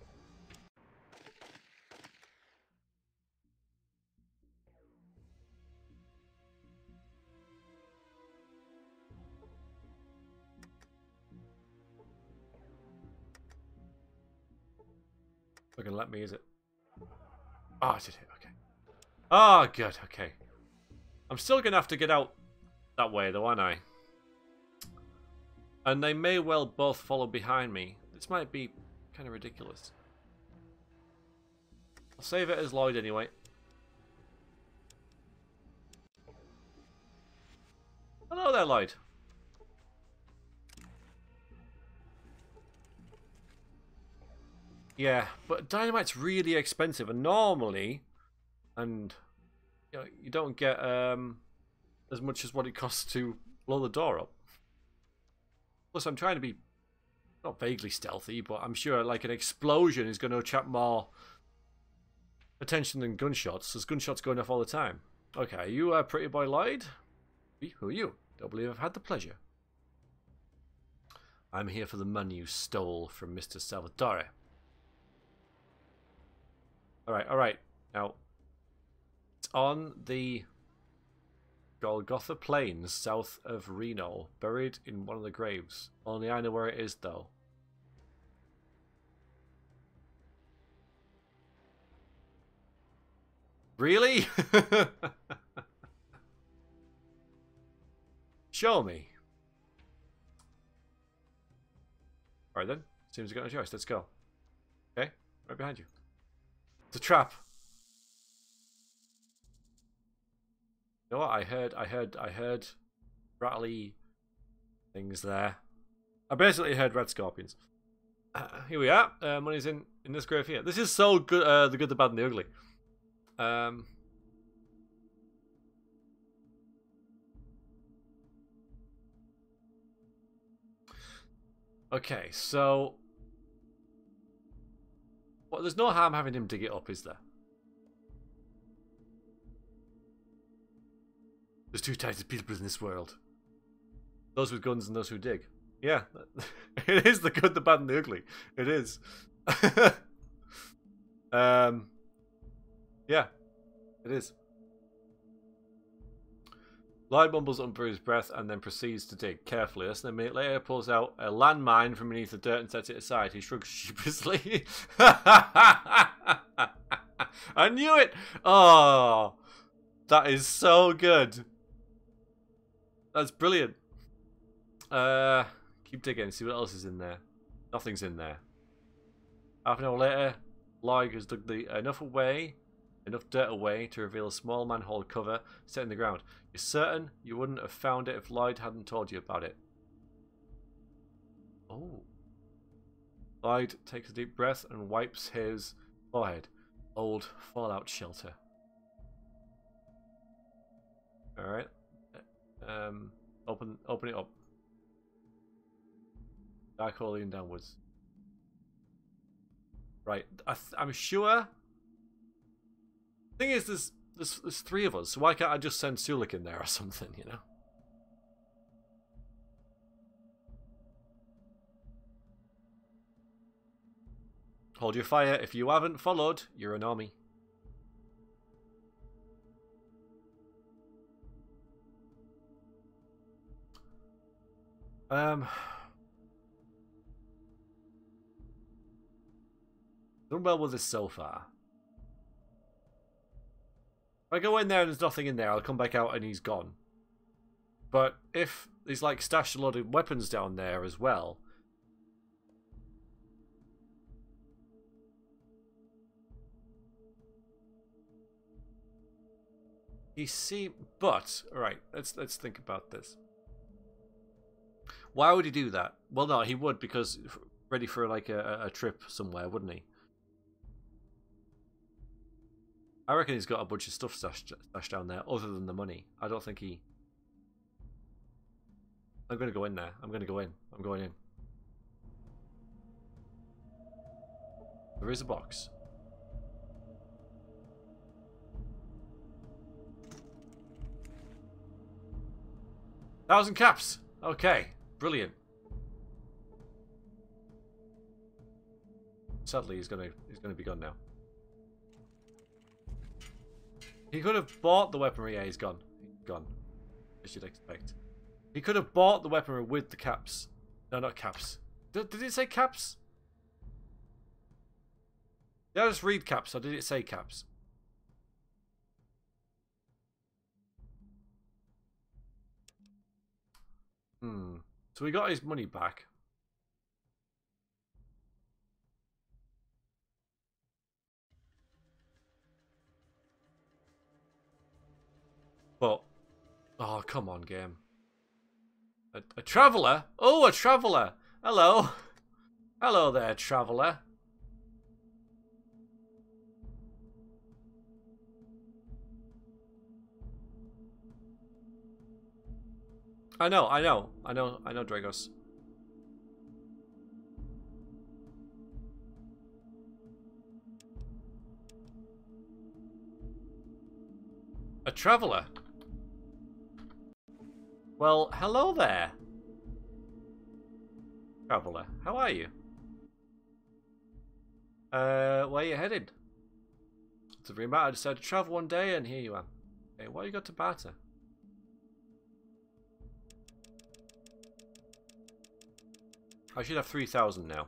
Not gonna let me, is it? Oh, I did it. Okay. Oh, good. Okay. I'm still gonna have to get out that way, though, aren't I? And they may well both follow behind me. This might be kind of ridiculous. I'll save it as Lloyd anyway. Hello there, Lloyd. Yeah, but dynamite's really expensive, and normally, and you know, you don't get as much as what it costs to blow the door up. Plus, I'm trying to be not vaguely stealthy, but I'm sure like an explosion is going to attract more attention than gunshots. There's gunshots going off all the time. Okay, are you pretty boy Lloyd? Who are you? Don't believe I've had the pleasure. I'm here for the money you stole from Mr. Salvatore. Alright. Now, it's on the Golgotha Plains, south of Reno, buried in one of the graves. Only I know where it is, though. Really? Show me. Alright then. Seems we've got no choice. Let's go. Okay. Right behind you. It's a trap. You know what? I heard rattly things there. I basically heard red scorpions. Here we are. Money's in this grave here. This is so good. The good, the bad, and the ugly. Okay, so well, there's no harm having him dig it up, is there? There's two types of people in this world. Those with guns and those who dig. Yeah, it is the good, the bad, and the ugly. It is. Yeah, it is. Lloyd mumbles under his breath and then proceeds to dig carefully. Less than a minute later, pulls out a landmine from beneath the dirt and sets it aside. He shrugs sheepishly. I knew it! Oh, that is so good. That's brilliant. Keep digging, see what else is in there. Nothing's in there. Half an hour later, Lloyd has dug enough dirt away to reveal a small manhole cover set in the ground. You're certain you wouldn't have found it if Lloyd hadn't told you about it. Oh. Lloyd takes a deep breath and wipes his forehead. Old fallout shelter. Alright. Open it up. Dark hole leading downwards. Right. I'm sure. The thing is, there's three of us, so why can't I just send Sulik in there or something, you know? Hold your fire. If you haven't followed, you're an army. Done well with this so far. If I go in there and there's nothing in there, I'll come back out and he's gone. But if he's like stashed a lot of weapons down there as well. You see, but right, let's think about this. Why would he do that? Well, no, he would because ready for like a trip somewhere, wouldn't he? I reckon he's got a bunch of stuff stashed down there other than the money. I don't think he... I'm going to go in there. I'm going to go in. I'm going in. There is a box. $1,000 caps. Okay. Brilliant. Sadly, he's gonna be gone now. He could have bought the weaponry. Yeah, he's gone. He's gone. As you'd expect. He could have bought the weaponry with the caps. No, not caps. Did it say caps? Did I just read caps or did it say caps? So we got his money back. But, oh, come on, game. A traveller? Oh, a traveller. Hello. Hello there, traveller. I know, Dragos. A traveller? Well, hello there. Traveller, how are you? Where are you headed? It's a very matter. I decided to travel one day and here you are. Hey, what you got to barter? I should have 3,000 now.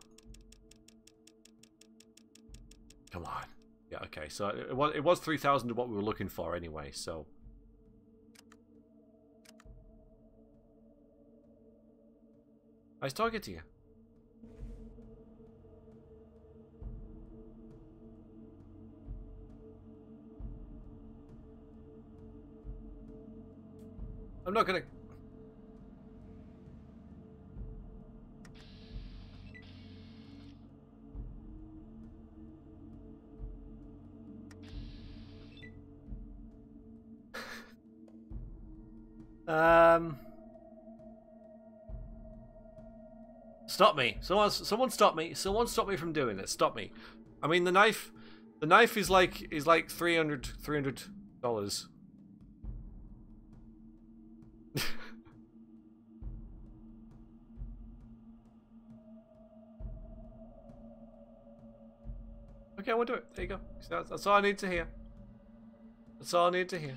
Come on. Yeah, okay. So it was 3,000 of what we were looking for anyway, so. Nice talking to you. I'm not gonna... Stop me. Someone stop me. Someone stop me from doing it. Stop me. I mean, the knife is like $300. Okay, I won't do it. There you go. That's all I need to hear. That's all I need to hear.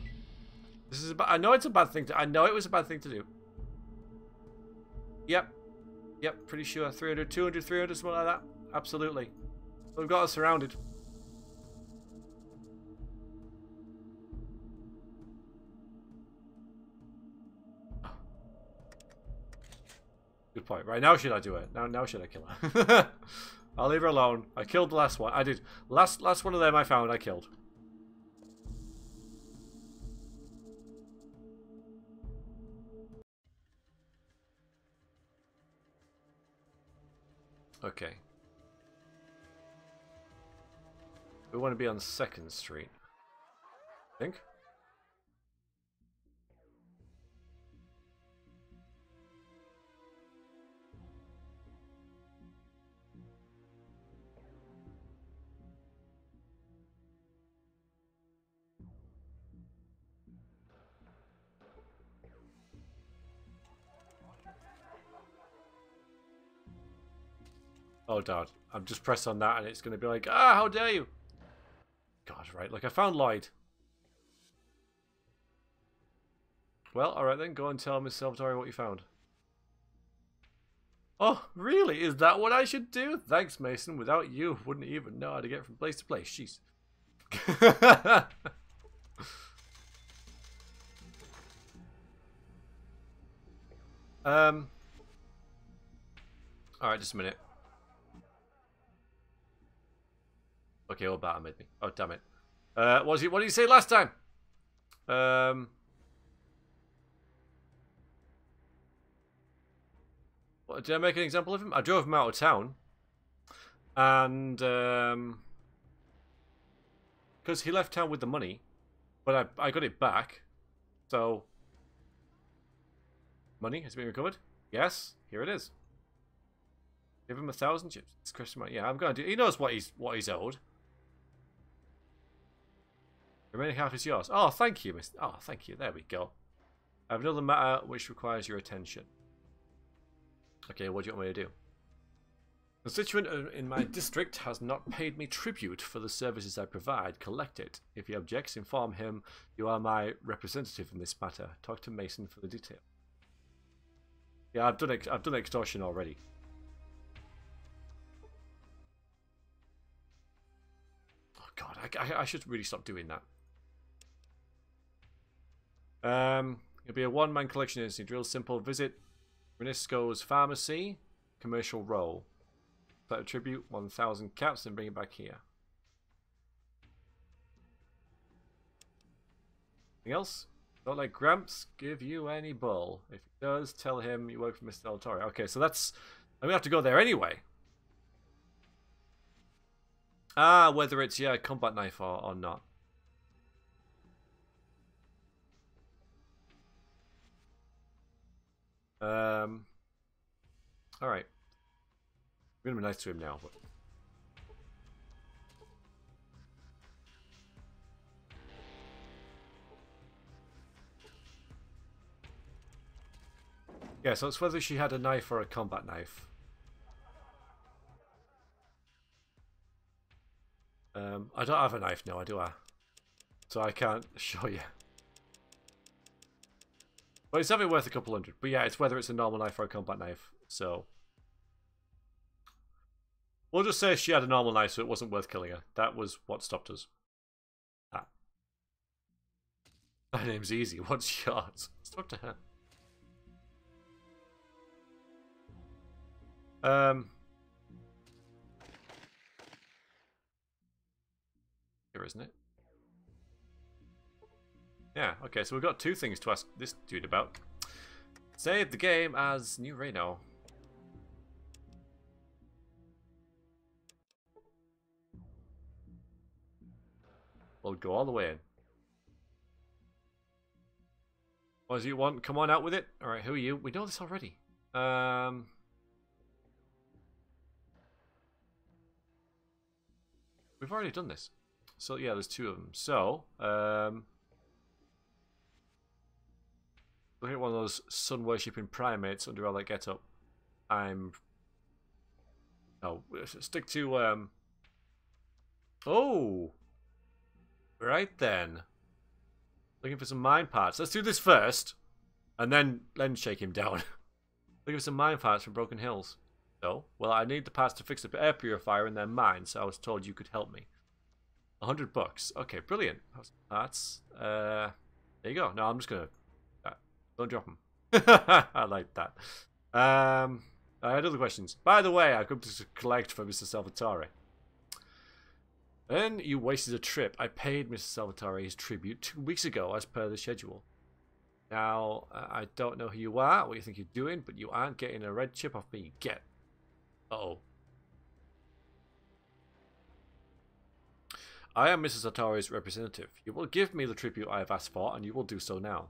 This is I know it's a bad thing to... I know it was a bad thing to do. Yep. Yep, pretty sure. 300, 200, 300, something like that. Absolutely. We've got us surrounded. Good point. Right, now should I do it? Now should I kill her? I'll leave her alone. I killed the last one. I did. Last one of them I found, I killed. Okay. We want to be on 2nd Street. I think. Oh, Dad. I've just pressed on that and it's going to be like, ah, how dare you? God, right. Like, I found Lloyd. Well, alright then. Go and tell Miss Salvatore what you found. Oh, really? Is that what I should do? Thanks, Mason. Without you, wouldn't even know how to get from place to place. Jeez. Alright, just a minute. Okay, all bad made me. Oh, damn it. What did you say last time? What, did I make an example of him? I drove him out of town. And, because he left town with the money. But I got it back. So, money has been recovered? Yes, here it is. Give him 1,000 chips. It's Christian money. Yeah, I'm going to do. He knows what he's owed. The remaining half is yours. Oh, thank you, Mr. Oh, thank you. There we go. I have another matter which requires your attention. Okay, what do you want me to do? The constituent in my district has not paid me tribute for the services I provide. Collect it. If he objects, inform him you are my representative in this matter. Talk to Mason for the detail. Yeah, I've done extortion already. Oh God, I should really stop doing that. It'll be a one-man collection agency. Real simple. Visit Renisco's pharmacy, commercial role. Collect a tribute, 1,000 caps, and bring it back here. Anything else? Don't let Gramps give you any bull. If he does, tell him you work for Mr. Salvatore. Okay, so that's... I'm going to have to go there anyway. Ah, whether it's, yeah, a combat knife or not. Alright. I'm gonna be nice to him now. But... yeah, so it's whether she had a knife or a combat knife. I don't have a knife now, do I? So I can't show you. But it's definitely worth a couple hundred. But yeah, it's whether it's a normal knife or a combat knife. So we'll just say she had a normal knife, so it wasn't worth killing her. That was what stopped us. Ah. My name's easy. What's yours? Let's talk to her. Here, isn't it? Yeah, okay, so we've got two things to ask this dude about. Save the game as New Reno. We'll go all the way in. What do you want? Come on out with it. Alright, who are you? We know this already. We've already done this. So yeah, there's two of them. So, look at one of those sun-worshipping primates under all that get-up. Oh, stick to, oh! Right then. Looking for some mine parts. Let's do this first. And then shake him down. Looking for some mine parts from Broken Hills. So, well, I need the parts to fix the air purifier in their mine, so I was told you could help me. $100. Okay, brilliant. Parts. There you go. No, I'm just gonna... don't drop them. I like that. I had other questions. By the way, I come to collect for Mr. Salvatore. Then you wasted a trip. I paid Mr. Salvatore his tribute 2 weeks ago as per the schedule. Now, I don't know who you are, what you think you're doing, but you aren't getting a red chip off me yet. Uh-oh. I am Mrs. Satore's representative. You will give me the tribute I have asked for, and you will do so now.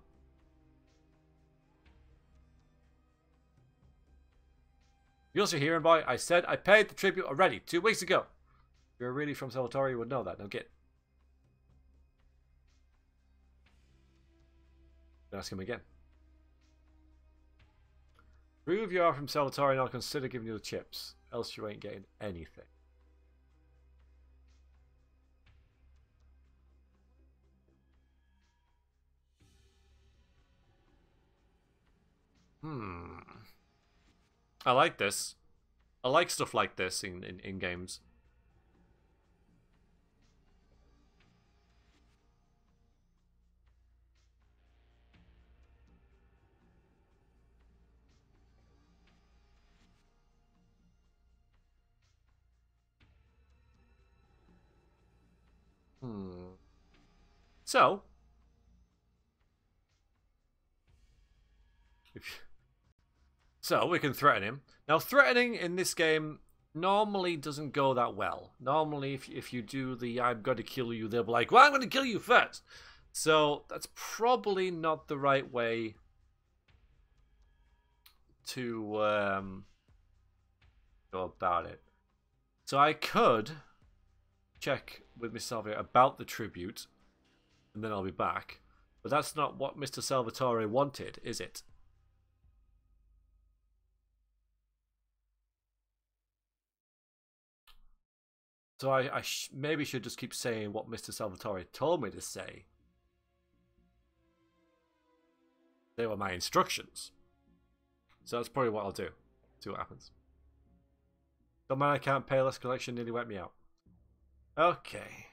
You also hearing, boy? I said I paid the tribute already 2 weeks ago. If you're really from Salvatore, you would know that. Now get. Ask him again. Prove you are from Salvatore and I'll consider giving you the chips. Else you ain't getting anything. I like this. I like stuff like this in games. So, so we can threaten him. Now, threatening in this game normally doesn't go that well. Normally, if you do the "I'm going to kill you," they'll be like, "Well, I'm going to kill you first." So that's probably not the right way to go about it. So I could check with Miss Salvatore about the tribute, and then I'll be back. But that's not what Mr. Salvatore wanted, is it? So I maybe should just keep saying what Mr. Salvatore told me to say. They were my instructions. So that's probably what I'll do. See what happens. Don't mind I can't pay less collection nearly wiped me out. Okay.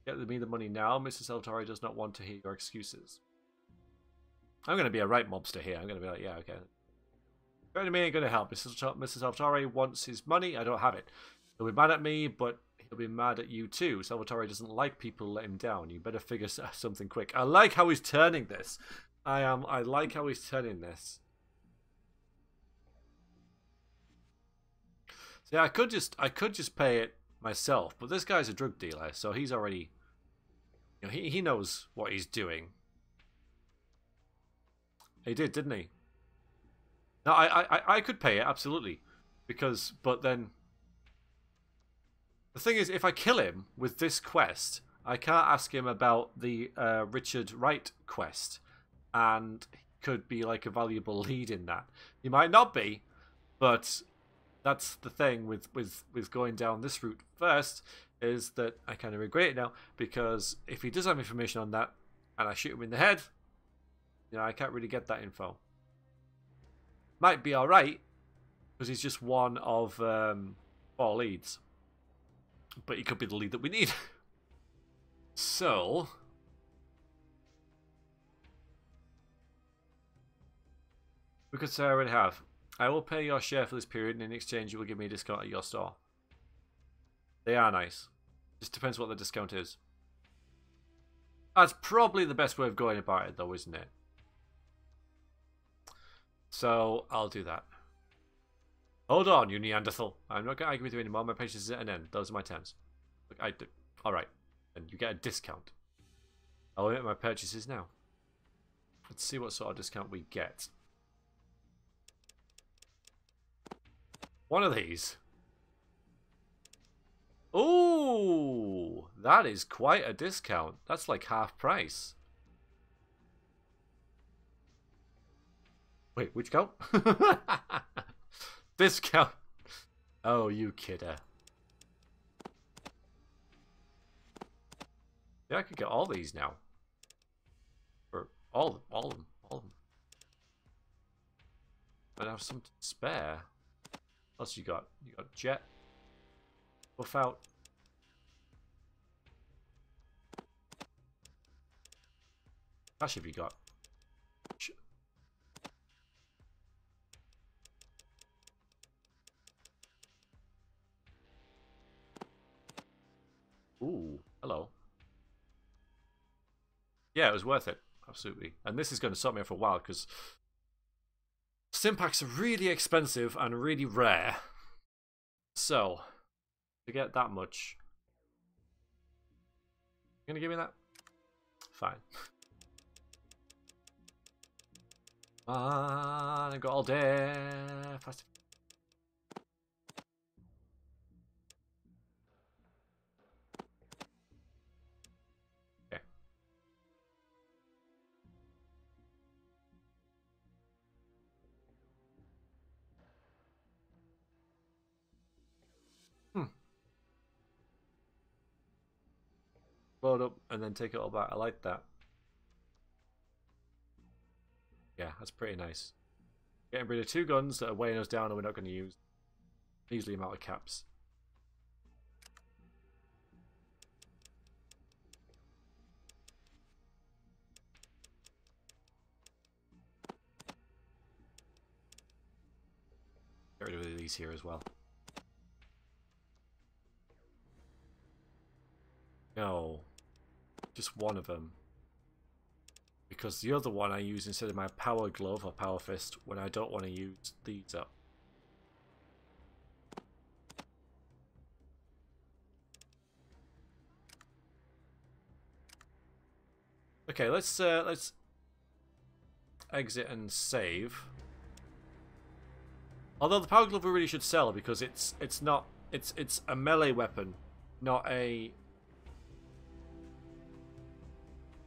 Get me the money now. Mr. Salvatore does not want to hear your excuses. I'm going to be a right mobster here. I'm going to be like, yeah, okay. Going to me ain't going to help. Mr. Salvatore wants his money. I don't have it. He'll be mad at me, but he'll be mad at you too. Salvatore doesn't like people let him down. You better figure something quick. I like how he's turning this. I like how he's turning this. See, I could just pay it myself, but this guy's a drug dealer, so he's already, you know, he knows what he's doing. He did, didn't he? No, I could pay it, absolutely. But then... The thing is, if I kill him with this quest, I can't ask him about the Richard Wright quest. And he could be like a valuable lead in that. He might not be, but that's the thing with going down this route first, is that I kind of regret it now, because if he does have information on that, and I shoot him in the head, you know, I can't really get that info. Might be alright, because he's just one of 4 leads. But he could be the lead that we need. So... we could say I already have. I will pay your share for this period, and in exchange you will give me a discount at your store. They are nice. Just depends what the discount is. That's probably the best way of going about it, though, isn't it? So, I'll do that. Hold on, you Neanderthal. I'm not going to argue with you anymore. My patience is at an end. Those are my terms. Look, I do. Alright. And you get a discount. I'll make my purchases now. Let's see what sort of discount we get. One of these. Ooh, that is quite a discount. That's like half price. Wait, which count? Discount. Oh, you kidder. Yeah, I could get all these now. Or all of them. I'd have some to spare. What else you got? You got jet. Buff out. Cash have you got? Ooh, hello. Yeah, it was worth it. Absolutely. And this is going to stop me for a while, because Stimpaks are really expensive and really rare. So, to get that much... You gonna give me that? Fine. I've got all day. Fast. Okay. Load up and then take it all back. I like that. Yeah, that's pretty nice. Getting rid of 2 guns that are weighing us down and we're not going to use. Easily amount of caps. Get rid of these here as well. No. Just one of them. Because the other one I use instead of my power glove or power fist when I don't want to use these up. Okay, let's exit and save. Although the power glove we really should sell, because it's a melee weapon, not a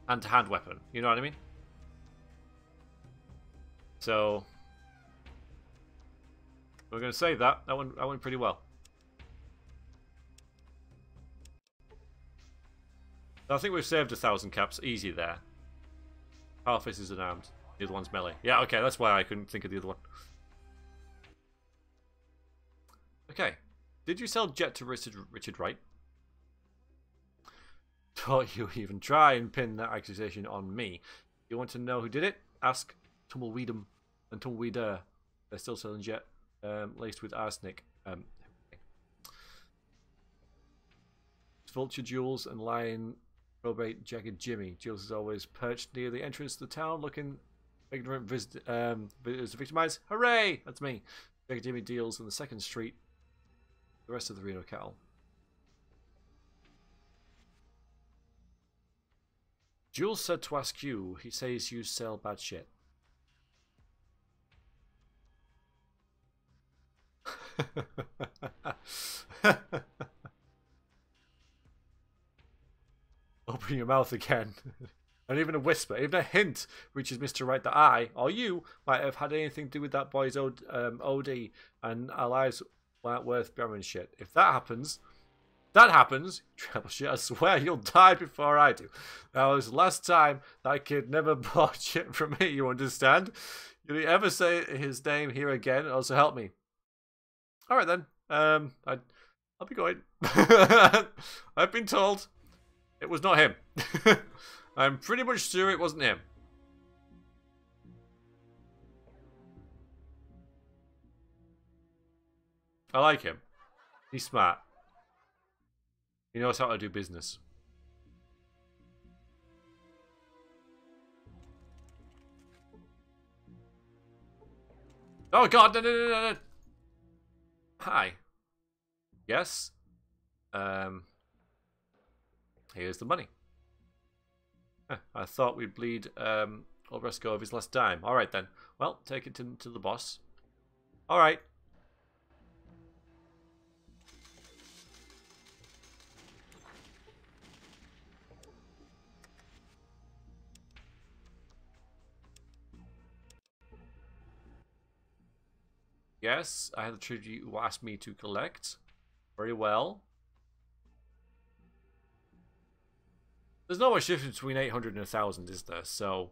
hand-to-hand weapon. You know what I mean? So we're going to save that. That went pretty well. I think we've saved 1,000 caps easy there. Power fist is unarmed. The other one's melee. Yeah, okay, that's why I couldn't think of the other one. Okay. Did you sell Jet to Richard Wright? Don't you even try and pin that accusation on me. You want to know who did it? Ask Tumbleweed'em and Tumbleweeder. They're still selling Jet, laced with arsenic. Vulture Jules and Lion probate Jagged Jimmy. Jules is always perched near the entrance to the town, looking ignorant visitors victimized. Hooray! That's me. Jagged Jimmy deals on the 2nd Street. The rest of the Reno cattle. Jules said to ask you. He says you sell bad shit. Open your mouth again. And even a whisper, even a hint reaches Mr. Wright that I, or you, might have had anything to do with that boy's OD and our lives weren't worth grammar shit. If that happens, Troubleshit, I swear you'll die before I do. That was the last time that kid never bought shit from me, you understand? If you ever say his name here again, also help me. Alright then. I'll be going. I've been told it was not him. I'm pretty much sure it wasn't him. I like him. He's smart. He knows how to do business. Oh god, no. Hi. Yes. Here's the money. I thought we'd bleed Obresco of his last dime. Alright then. Well, take it to the boss. Alright. Yes, I had the tribute you asked me to collect. Very well. There's not much difference between 800 and 1,000, is there? So,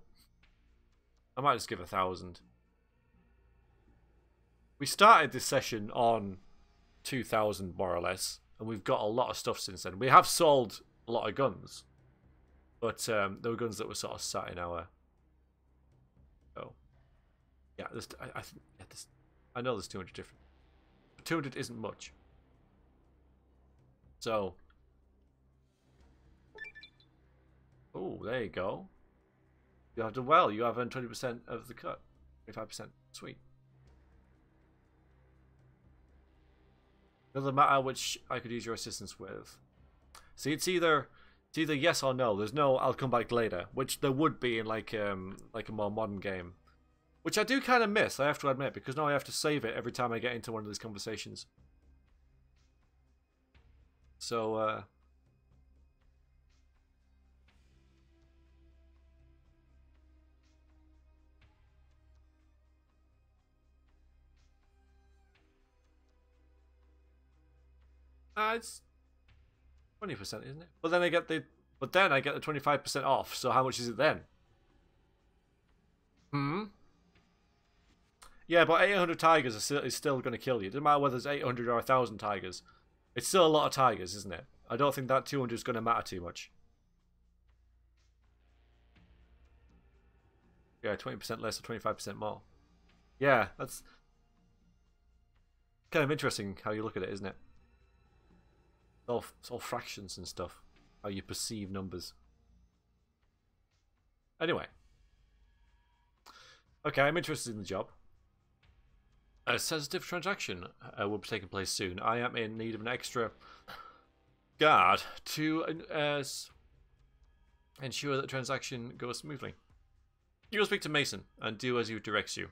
I might just give 1,000. We started this session on 2,000, more or less. And we've got a lot of stuff since then. We have sold a lot of guns. But there were guns that were sort of sat in our... Oh. Yeah, I know there's 200 different. 200 isn't much. So. Oh, there you go. You have done well. You have earned 20% of the cut. 25%. Sweet. Another matter which I could use your assistance with. See, it's either yes or no. There's no I'll come back later, which there would be in like a more modern game. Which I do kind of miss, I have to admit, because now I have to save it every time I get into one of these conversations. So, it's 20%, isn't it? But then I get the 25% off. So how much is it then? Yeah, but 800 tigers is still going to kill you. It doesn't matter whether it's 800 or 1,000 tigers. It's still a lot of tigers, isn't it? I don't think that 200 is going to matter too much. Yeah, 20% less or 25% more. Yeah, that's kind of interesting how you look at it, isn't it? It's all fractions and stuff. How you perceive numbers. Anyway. Okay, I'm interested in the job. A sensitive transaction will be taking place soon. I am in need of an extra guard to ensure that the transaction goes smoothly. You go speak to Mason and do as he directs you.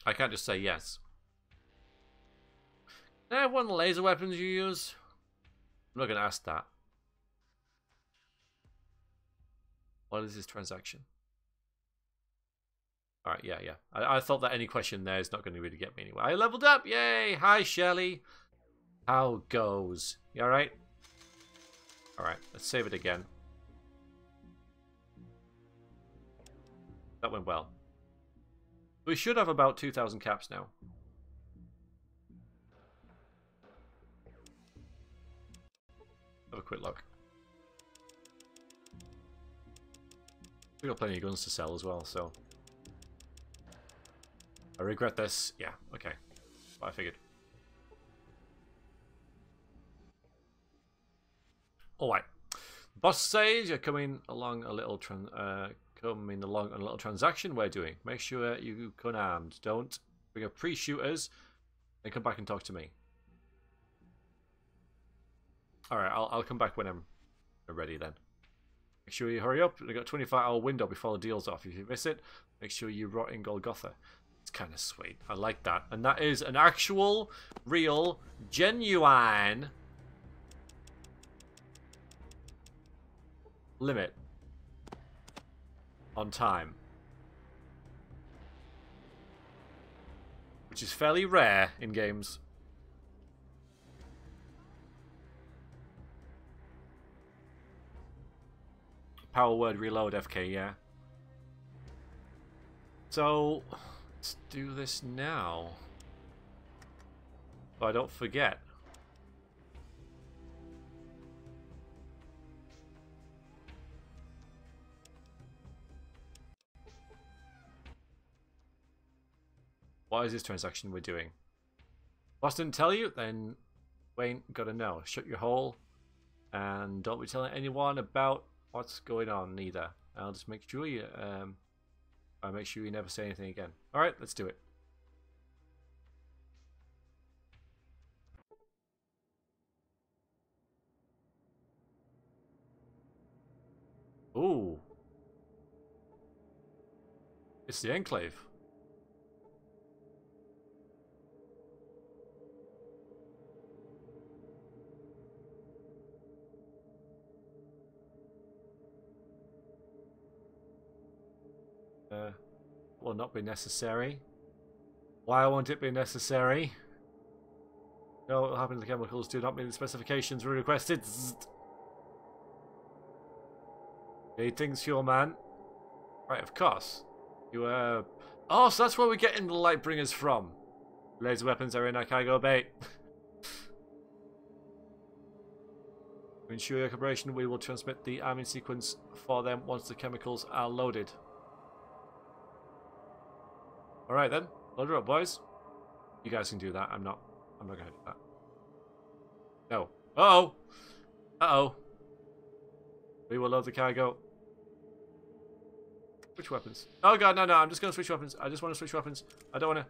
I can't just say yes. Can I have one of the laser weapons you use? I'm not going to ask that. What is this transaction? Alright, yeah. I thought that any question there is not going to really get me anywhere. I leveled up! Yay! Hi, Shelly! How goes? You alright? Alright, let's save it again. That went well. We should have about 2,000 caps now. Have a quick look. We got plenty of guns to sell as well, so... I regret this. Yeah, okay. What I figured. Alright. The boss says you're coming along a little transaction we're doing. Make sure you come armed. Don't bring up pre-shooters and come back and talk to me. Alright, I'll come back when I'm ready then. Make sure you hurry up. We've got a 25-hour window before the deal's off. If you miss it, make sure you rot in Golgotha. It's kind of sweet. I like that. And that is an actual, real, genuine limit on time. Which is fairly rare in games. Power word reload FK, yeah. So, let's do this now. So I don't forget. What is this transaction we're doing? Boss didn't tell you? Then Wayne gotta know. Shut your hole. And don't be telling anyone about what's going on either. I'll just make sure you I'll make sure you never say anything again. Alright, let's do it. Ooh. It's the Enclave. Will not be necessary. Why won't it be necessary? No, what happened to the chemicals do not meet the specifications we requested. Need things, fuel man. Right, of course. You, oh, so that's where we're getting the Lightbringers from. Laser weapons are in our cargo bay. To ensure your cooperation, we will transmit the arming sequence for them once the chemicals are loaded. Alright then, load her up, boys. You guys can do that. I'm not gonna do that. No. Uh-oh! Uh-oh. We will load the cargo. Switch weapons. Oh god, no, no, I'm just gonna switch weapons. I just wanna switch weapons. I don't wanna.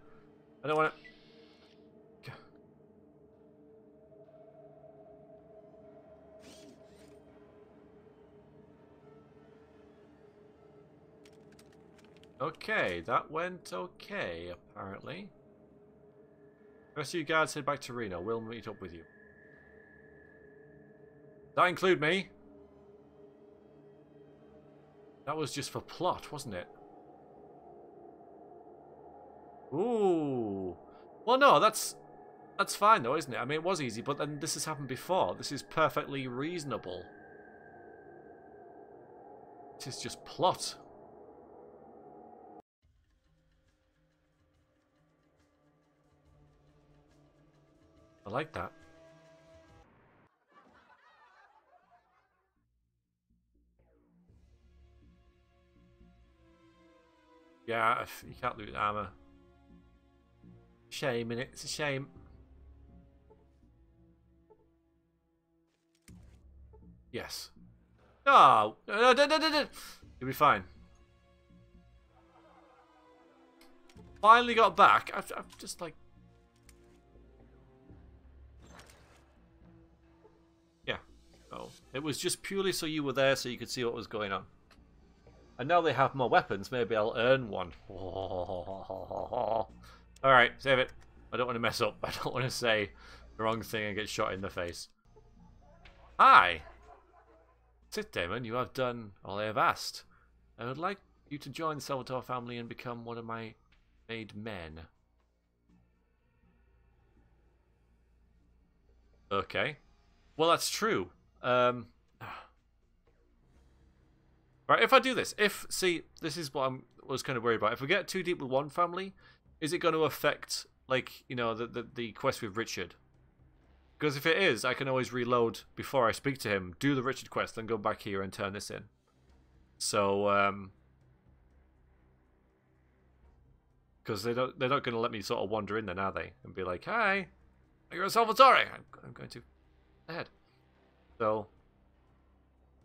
Okay, that went okay, apparently. The rest of you guards head back to Reno. We'll meet up with you. Does that include me? That was just for plot, wasn't it? Ooh. Well, no, that's fine though, isn't it? I mean, it was easy, but then this has happened before. This is perfectly reasonable. This is just plot. I like that. Yeah, you can't lose armor. Shame, innit? It's a shame. Yes. Oh, no, you'll be fine. Finally got back. I've just like. Yeah. Oh, it was just purely so you were there, so you could see what was going on. And now they have more weapons. Maybe I'll earn one. All right, save it. I don't want to mess up. I don't want to say the wrong thing and get shot in the face. Hi. Sit, Damon. You have done all I have asked. I would like you to join the Salvatore family and become one of my made men. Okay. Well, that's true. Right, if I do this, see, this is what I was kind of worried about. If we get too deep with one family, is it going to affect, like, you know, the quest with Richard? Because if it is, I can always reload before I speak to him, do the Richard quest, then go back here and turn this in. So, because they're not going to let me sort of wander in then, are they? And be like, "Hi, you're a Salvatore." I'm going to ahead. So,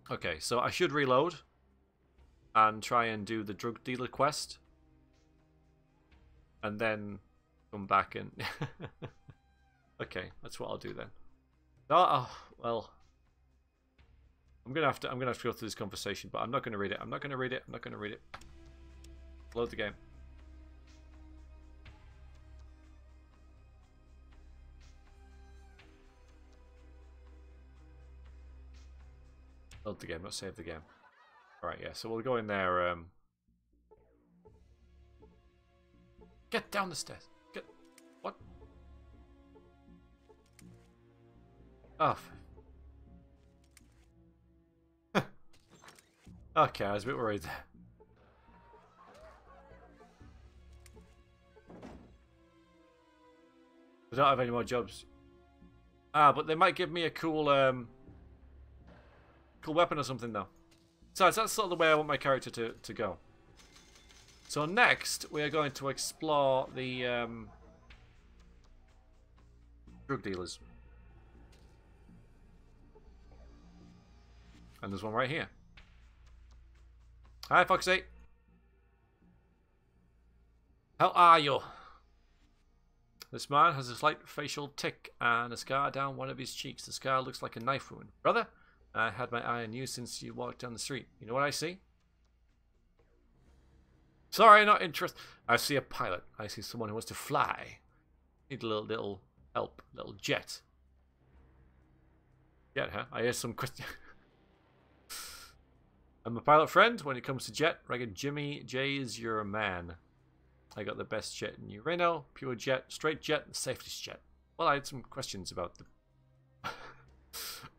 okay, so I should reload and try and do the drug dealer quest, and then come back and. Okay, that's what I'll do then. Oh, well, I'm gonna have to go through this conversation, but I'm not gonna read it. I'm not gonna read it. Load the game. Load the game, not save the game. Alright, yeah, so we'll go in there. Get down the stairs. Get... What? Oh. Okay, I was a bit worried there. I don't have any more jobs. Ah, but they might give me a cool cool weapon or something though. Besides, that's sort of the way I want my character to go. So next, we are going to explore the drug dealers. And there's one right here. Hi, Foxy. How are you? This man has a slight facial tick and a scar down one of his cheeks. The scar looks like a knife wound. Brother, I had my eye on you since you walked down the street. You know what I see? Sorry, not interested. I see a pilot. I see someone who wants to fly. Need a little help. Little jet. Jet, huh? I hear some question. I'm a pilot friend. When it comes to jet, reckon Jimmy J's your man. I got the best jet in Ureno, pure jet, straight jet, the safest jet. Well, I had some questions about the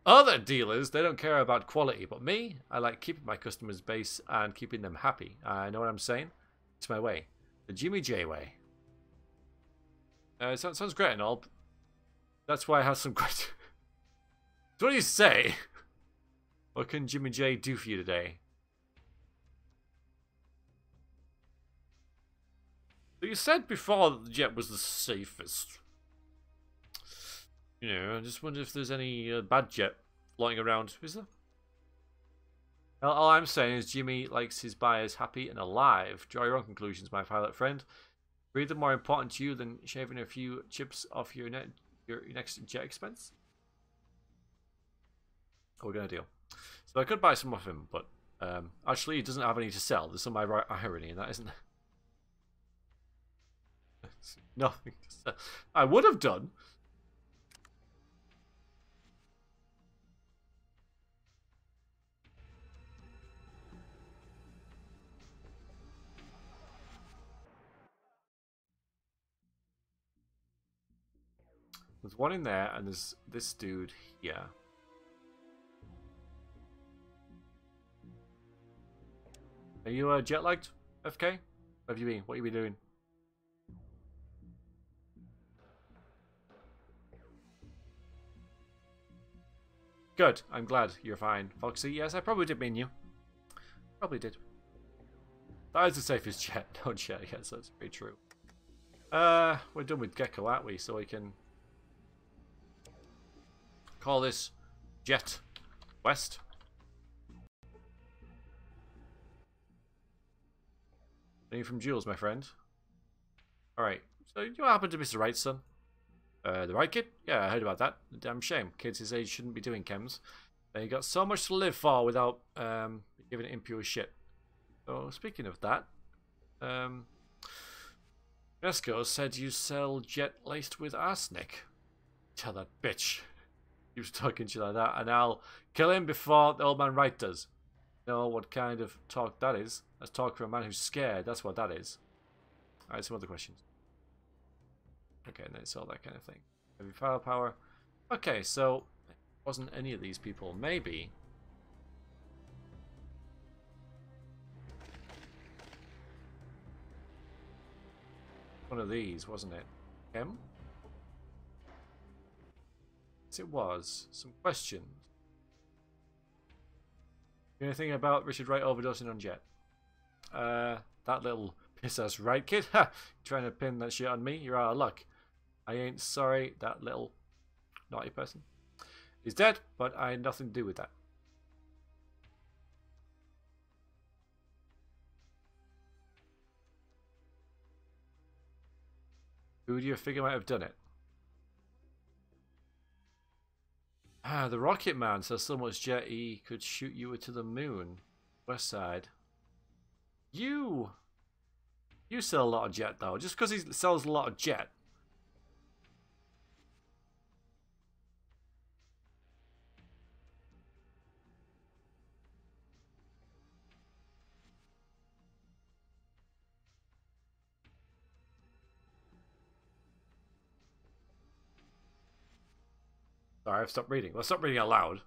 other dealers. They don't care about quality, but me, I like keeping my customers base and keeping them happy. I know what I'm saying. It's my way, the Jimmy J way. Sounds great and all. That's why I have some questions. So what do you say? What can Jimmy J do for you today? You said before that the jet was the safest. You know, I just wonder if there's any bad jet flying around. Is there? All I'm saying is Jimmy likes his buyers happy and alive. Draw your own conclusions, my pilot friend. Breathe them more important to you than shaving a few chips off your next jet expense? What we're going to do. So I could buy some off him, but actually he doesn't have any to sell. There's some irony in that, isn't there? Nothing to sell. I would have done. There's one in there, and there's this dude here. Are you jet lagged, FK? Where have you been? What have you been doing? Good. I'm glad you're fine, Foxy. Yes, I probably did mean you. Probably did. That is the safest jet. Don't jet. Yes, that's very true. We're done with Gecko, aren't we? So we can call this Jet West. Are you from Jules, my friend? Alright. So you happen to be the right son? The right kid? Yeah, I heard about that. Damn shame. Kids his age shouldn't be doing chems. They got so much to live for without giving it impure shit. So, speaking of that, Nesco said you sell jet laced with arsenic. Tell that bitch. He was talking to you like that, and I'll kill him before the old man Wright does. You know what kind of talk that is? That's talk for a man who's scared. That's what that is. Alright, some other questions. Okay, and then it's all that kind of thing. Heavy firepower. Okay, so it wasn't any of these people. Maybe. One of these, wasn't it? Him? Yes, it was. Some questions. Anything about Richard Wright overdosing on Jet? That little piss-ass right kid? Ha! Trying to pin that shit on me? You're out of luck. I ain't sorry, that little naughty person. He's dead, but I had nothing to do with that. Who do you figure might have done it? Ah, the Rocket Man says so much jet he could shoot you to the moon. West side. You sell a lot of jet though. Just because he sells a lot of jet. Sorry, I've stopped reading. Well, I stopped reading out loud.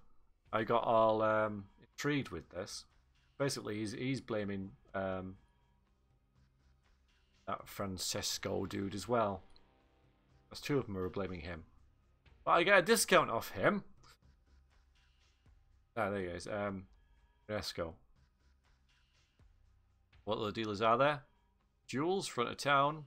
I got all intrigued with this. Basically, he's blaming that Francesco dude as well. There's two of them who are blaming him. But I get a discount off him. Ah, there he is. Francesco. What other dealers are there? Jewels, front of town.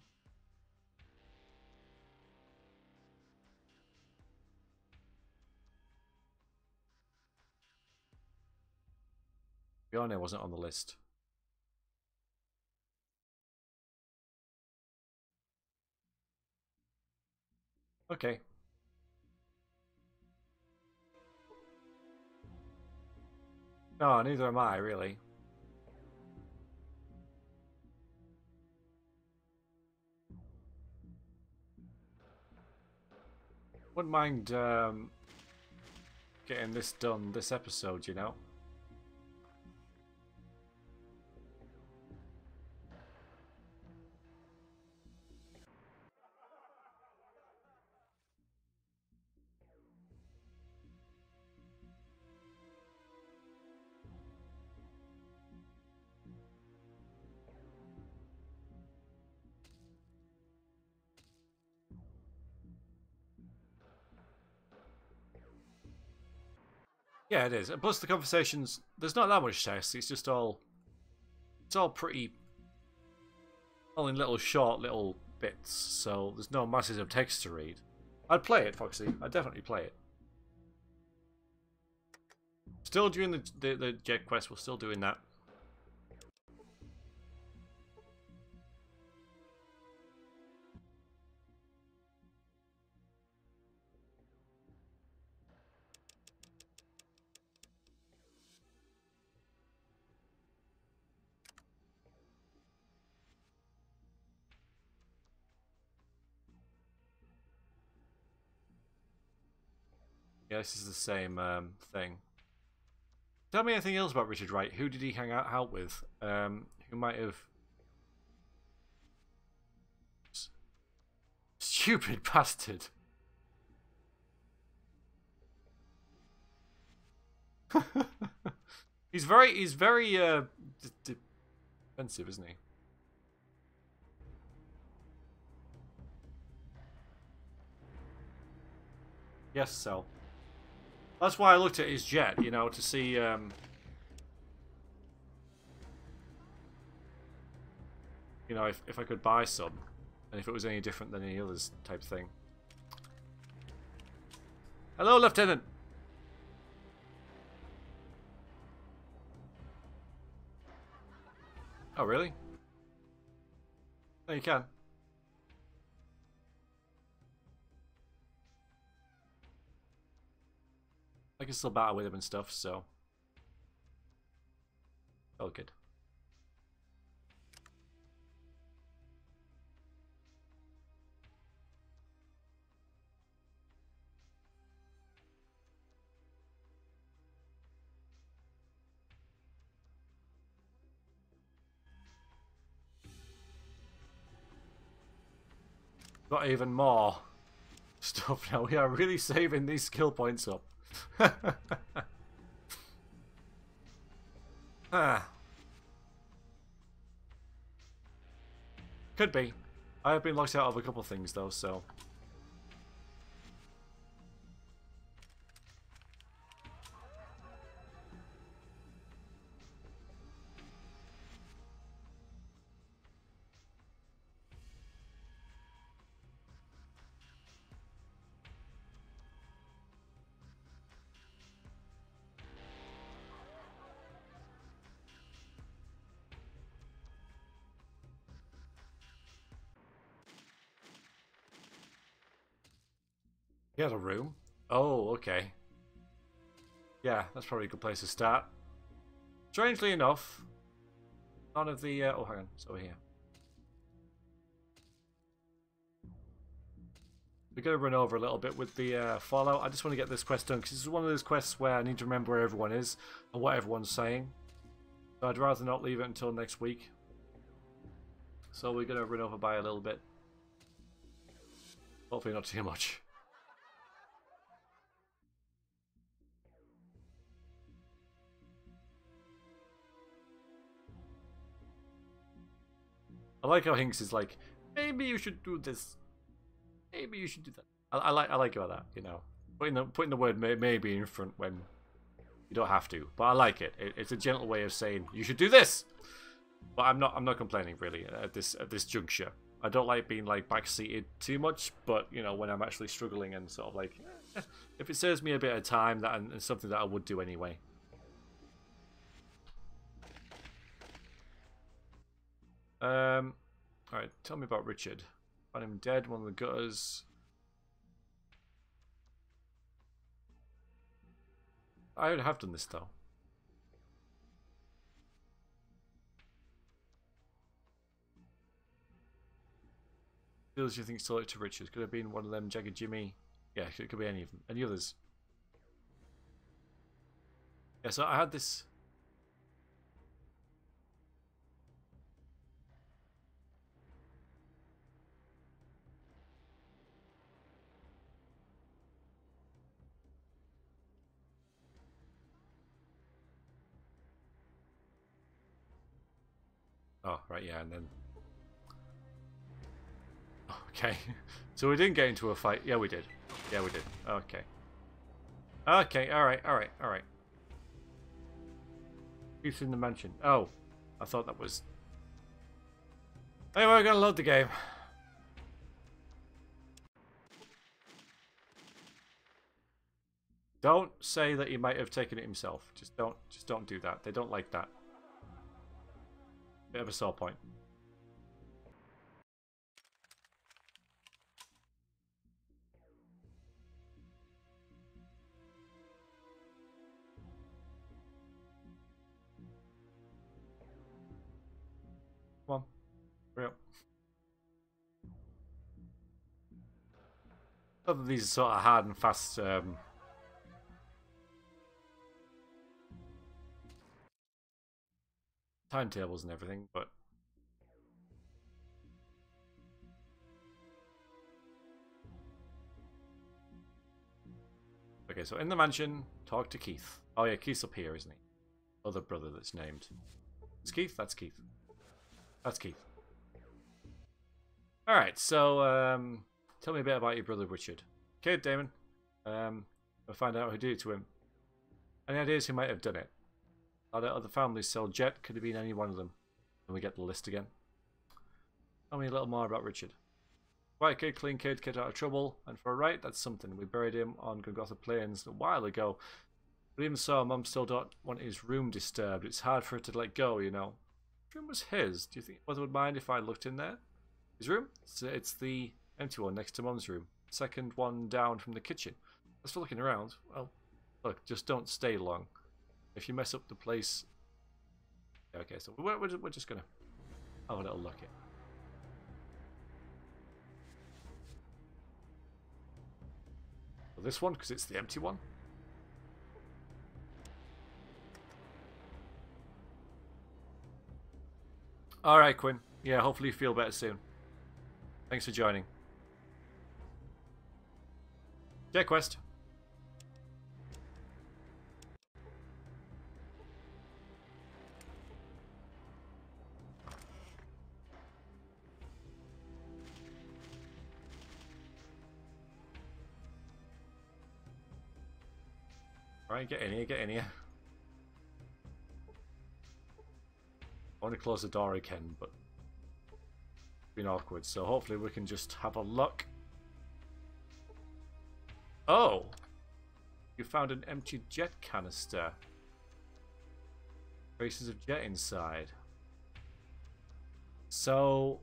Bione wasn't on the list. Okay. No, neither am I, really. Wouldn't mind getting this done this episode, you know? Yeah, it is. And plus the conversations, there's not that much text. It's just all, it's all pretty, all in little short little bits. So there's no masses of text to read. I'd play it, Foxy. I'd definitely play it. Still doing the jet quest. We're still doing that. Yeah, this is the same thing. Tell me anything else about Richard Wright. Who did he hang out with? Who might have... Stupid bastard. he's very defensive, isn't he? Yes, so. That's why I looked at his jet, you know, to see, you know, if I could buy some, and if it was any different than any others type thing. Hello, Lieutenant! Oh, really? No, you can. I can still battle with him and stuff, so. Oh, good. Got even more stuff now. We are really saving these skill points up. Ah. Could be. I have been locked out of a couple things though, so. He had a room. Oh, okay. Yeah, that's probably a good place to start. Strangely enough, none of the... oh, hang on. It's over here. We're going to run over a little bit with the Fallout. I just want to get this quest done, because this is one of those quests where I need to remember where everyone is and what everyone's saying. So I'd rather not leave it until next week. So we're going to run over by a little bit. Hopefully not too much. I like how Hinks is like, maybe you should do this. Maybe you should do that. I like about that, you know. Putting the word maybe in front when you don't have to. But I like it. It's a gentle way of saying you should do this. But I'm not complaining really at this juncture. I don't like being like backseated too much, but you know, when I'm actually struggling and sort of like, if it saves me a bit of time, that and something that I would do anyway. Alright, tell me about Richard. Found him dead, one of the gutters. I would have done this though. Feels you think still out to Richard. Could have been one of them, Jagged Jimmy. Yeah, it could be any of them. Any others. Yeah, so I had this. Oh, right, yeah, and then... Okay. So we didn't get into a fight. Yeah, we did. Yeah, we did. Okay. Okay, alright, alright, alright. Peace in the mansion. Oh, I thought that was... Anyway, we're gonna load the game. Don't say that he might have taken it himself. Just don't do that. They don't like that. Bit of a sore point. Come on. Hurry up. Not that these are sort of hard and fast timetables and everything, but okay, so in the mansion, talk to Keith. Oh yeah, Keith's up here, isn't he? Other brother that's named. It's Keith? That's Keith. That's Keith. Alright, so tell me a bit about your brother Richard. Okay, Damon. We'll find out who did it to him. Any ideas who might have done it? Are there other families sell Jet? Could have been any one of them. Can we get the list again? Tell me a little more about Richard. White kid, clean kid, out of trouble. And for a right, that's something. We buried him on Golgotha Plains a while ago. But even so, Mum still don't want his room disturbed. It's hard for her to let go, you know. His room was his. Do you think Mother would mind if I looked in there? His room? It's the empty one next to Mum's room. Second one down from the kitchen. As for looking around, well, look, just don't stay long. If you mess up the place... Okay, so we're just going to have a little look at. So this one, because it's the empty one. Alright, Quinn. Yeah, hopefully you feel better soon. Thanks for joining. Jet quest. Right, get in here, get in here. I want to close the door again, but it's been awkward, so hopefully we can just have a look. Oh! You found an empty jet canister. Traces of jet inside. So,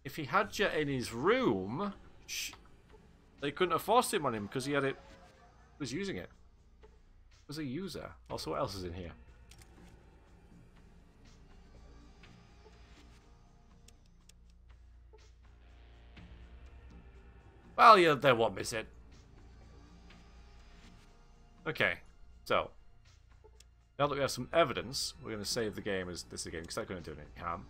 if he had jet in his room, they couldn't have forced him on him because he had it. He was using it. He was a user. Also, what else is in here? Well, yeah, they won't miss it. Okay, so now that we have some evidence, we're going to save the game as this again because that's going to do any harm.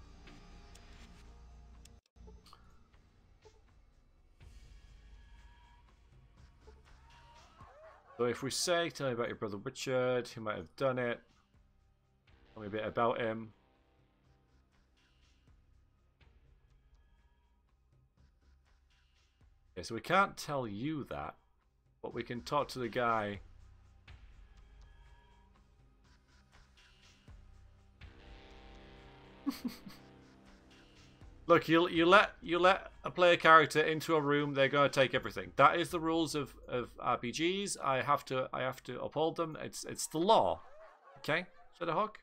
So if we say, tell me about your brother Richard, who might have done it. Tell me a bit about him. Okay, so we can't tell you that, but we can talk to the guy. Look, you let a player character into a room, they're going to take everything. That is the rules of RPGs. I have to uphold them. It's the law. Okay, Shadowhawk?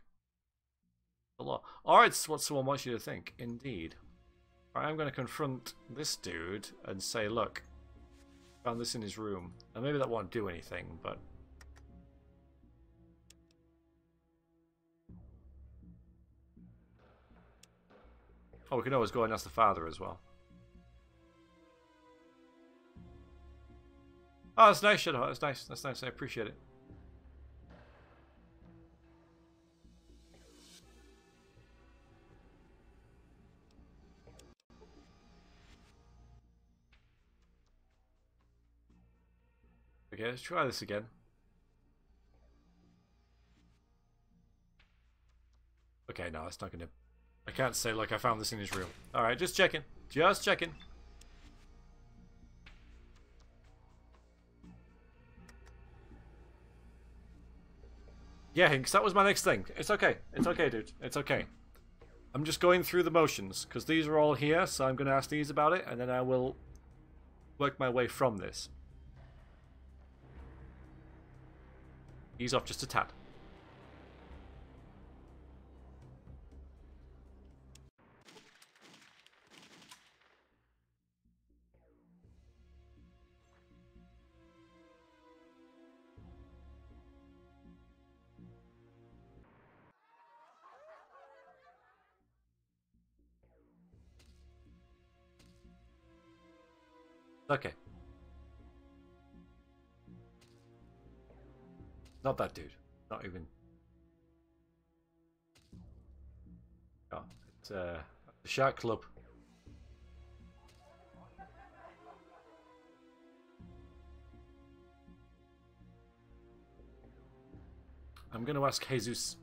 The law. Or it's what someone wants you to think. Indeed. Right, I'm going to confront this dude and say, look, found this in his room. And maybe that won't do anything, but... Oh, we can always go and ask the father as well. Oh, that's nice, Shadowhawk. That's nice. That's nice. I appreciate it. Okay, let's try this again. Okay, no, it's not gonna... I can't say, like, I found this in his room. Alright, just checking. Just checking. Yeah, Hinks, that was my next thing. It's okay. It's okay, dude. It's okay. I'm just going through the motions, because these are all here, so I'm going to ask these about it, and then I will work my way from this. Ease off just a tad. Okay. Not that dude. Not even. Oh, it's the Shark Club. I'm going to ask Jesus.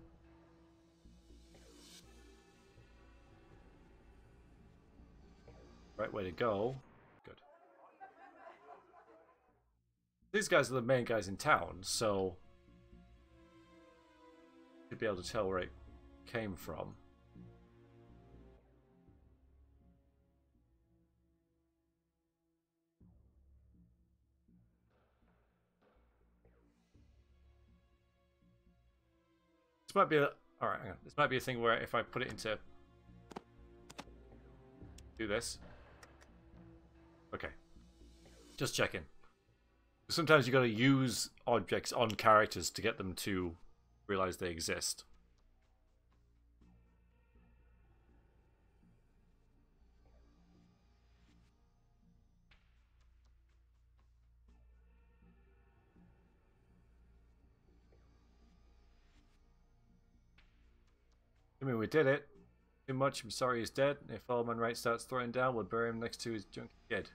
Right way to go. Good. These guys are the main guys in town, so should be able to tell where it came from. This might be a... Alright, hang on. This might be a thing where if I put it into... Do this. Okay. Just checking. Sometimes you got to use objects on characters to get them to realize they exist. I mean, we did it. Too much, I'm sorry he's dead. If Allman Wright starts throwing down, we'll bury him next to his junky kid.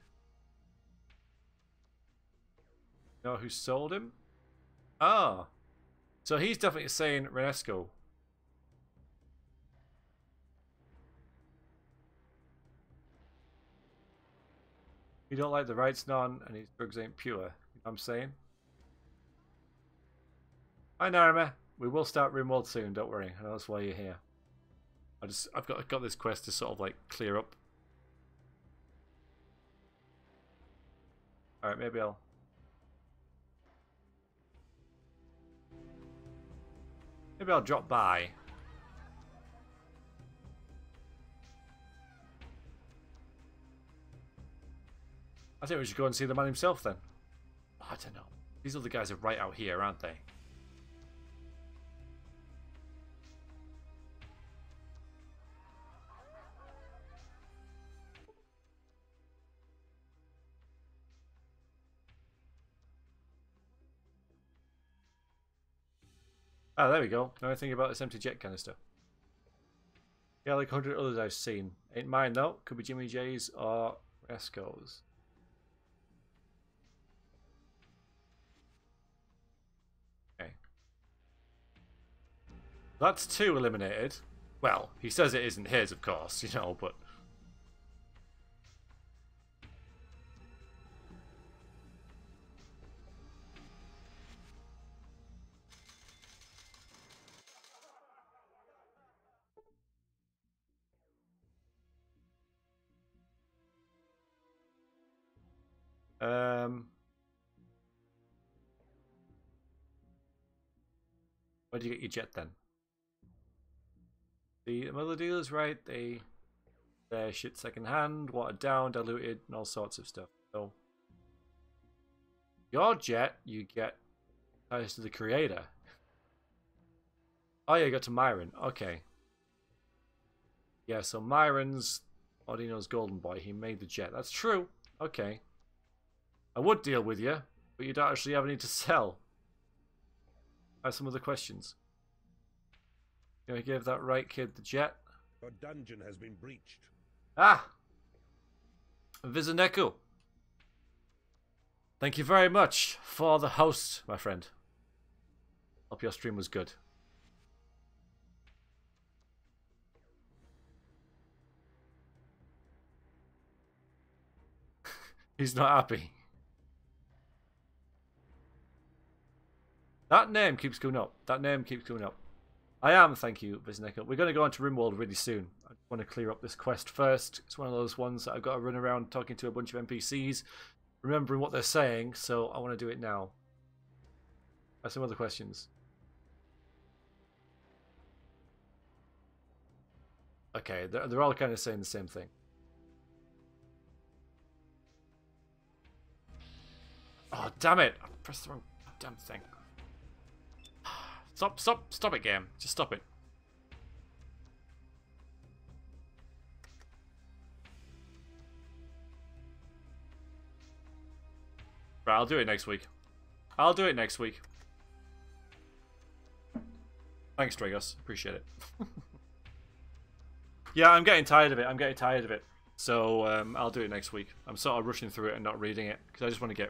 Know who sold him? Ah. So he's definitely saying Renesco. You don't like the rights none, and his drugs ain't pure. You know what I'm saying? Hi Narima. We will start RimWorld soon, don't worry. I know that's why you're here. I've got this quest to sort of like clear up. Alright, maybe I'll drop by. I think we should go and see the man himself then. Oh, I don't know. These other guys are right out here, aren't they? Ah, there we go. Know anything about this empty jet canister? Yeah, like 100 others I've seen. Ain't mine though. Could be Jimmy J's or Resco's. Okay. That's 2 eliminated. Well, he says it isn't his, of course, you know, but... Where do you get your jet then? The other dealers, right? They're shit second hand, watered down, diluted, and all sorts of stuff. So your jet, you get ties to the creator. Oh yeah, you got to Myron. Okay. Yeah, so Myron's Audino's golden boy. He made the jet. That's true. Okay. I would deal with you, but you don't actually have any to sell. I have some other questions. You want to give that right kid the jet? Your dungeon has been breached. Ah! Vizaneku. Thank you very much for the host, my friend. Hope your stream was good. He's not happy. That name keeps going up. That name keeps going up. I am, thank you, Vizaneku. We're going to go on to Rimworld really soon. I want to clear up this quest first. It's one of those ones that I've got to run around talking to a bunch of NPCs, remembering what they're saying, so I want to do it now. I have some other questions. Okay, they're all kind of saying the same thing. Oh, damn it! I pressed the wrong damn thing. Stop it, game. Just stop it. Right, I'll do it next week. I'll do it next week. Thanks, Dragos. Appreciate it. Yeah, I'm getting tired of it. So, I'll do it next week. I'm sort of rushing through it and not reading it, because I just want to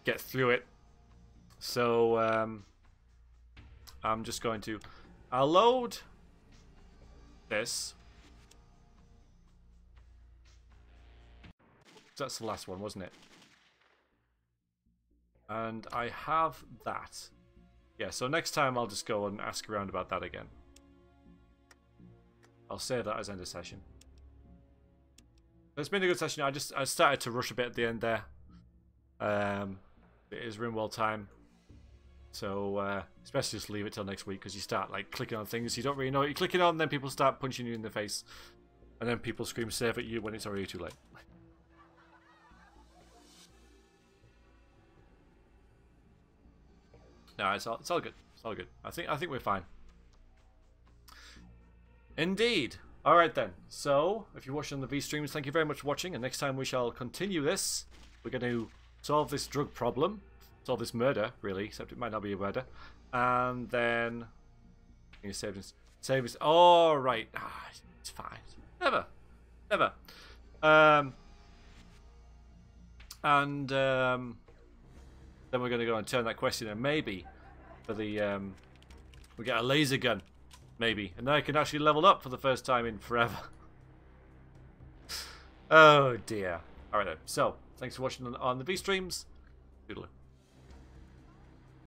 get through it. So, I'm just going to... I'll load this. That's the last one, wasn't it? And I have that. Yeah, so next time I'll just go and ask around about that again. I'll save that as end of session. It's been a good session. I started to rush a bit at the end there. It is Rimworld time. So, especially just leave it till next week, because you start like clicking on things you don't really know what you're clicking on, and then people start punching you in the face. And then people scream save at you when it's already too late. No, it's all good. It's all good. I think we're fine. Indeed. All right then. So, if you're watching on the V streams, thank you very much for watching. And next time we shall continue this. We're going to solve this drug problem, solve this murder, really, except it might not be a murder. And then you save this. All right. Ah, it's fine. Never. Then we're going to go and turn that question in, maybe for the we get a laser gun, maybe, and then I can actually level up for the first time in forever. Oh dear. All right then. So thanks for watching on the V streams. Toodaloo.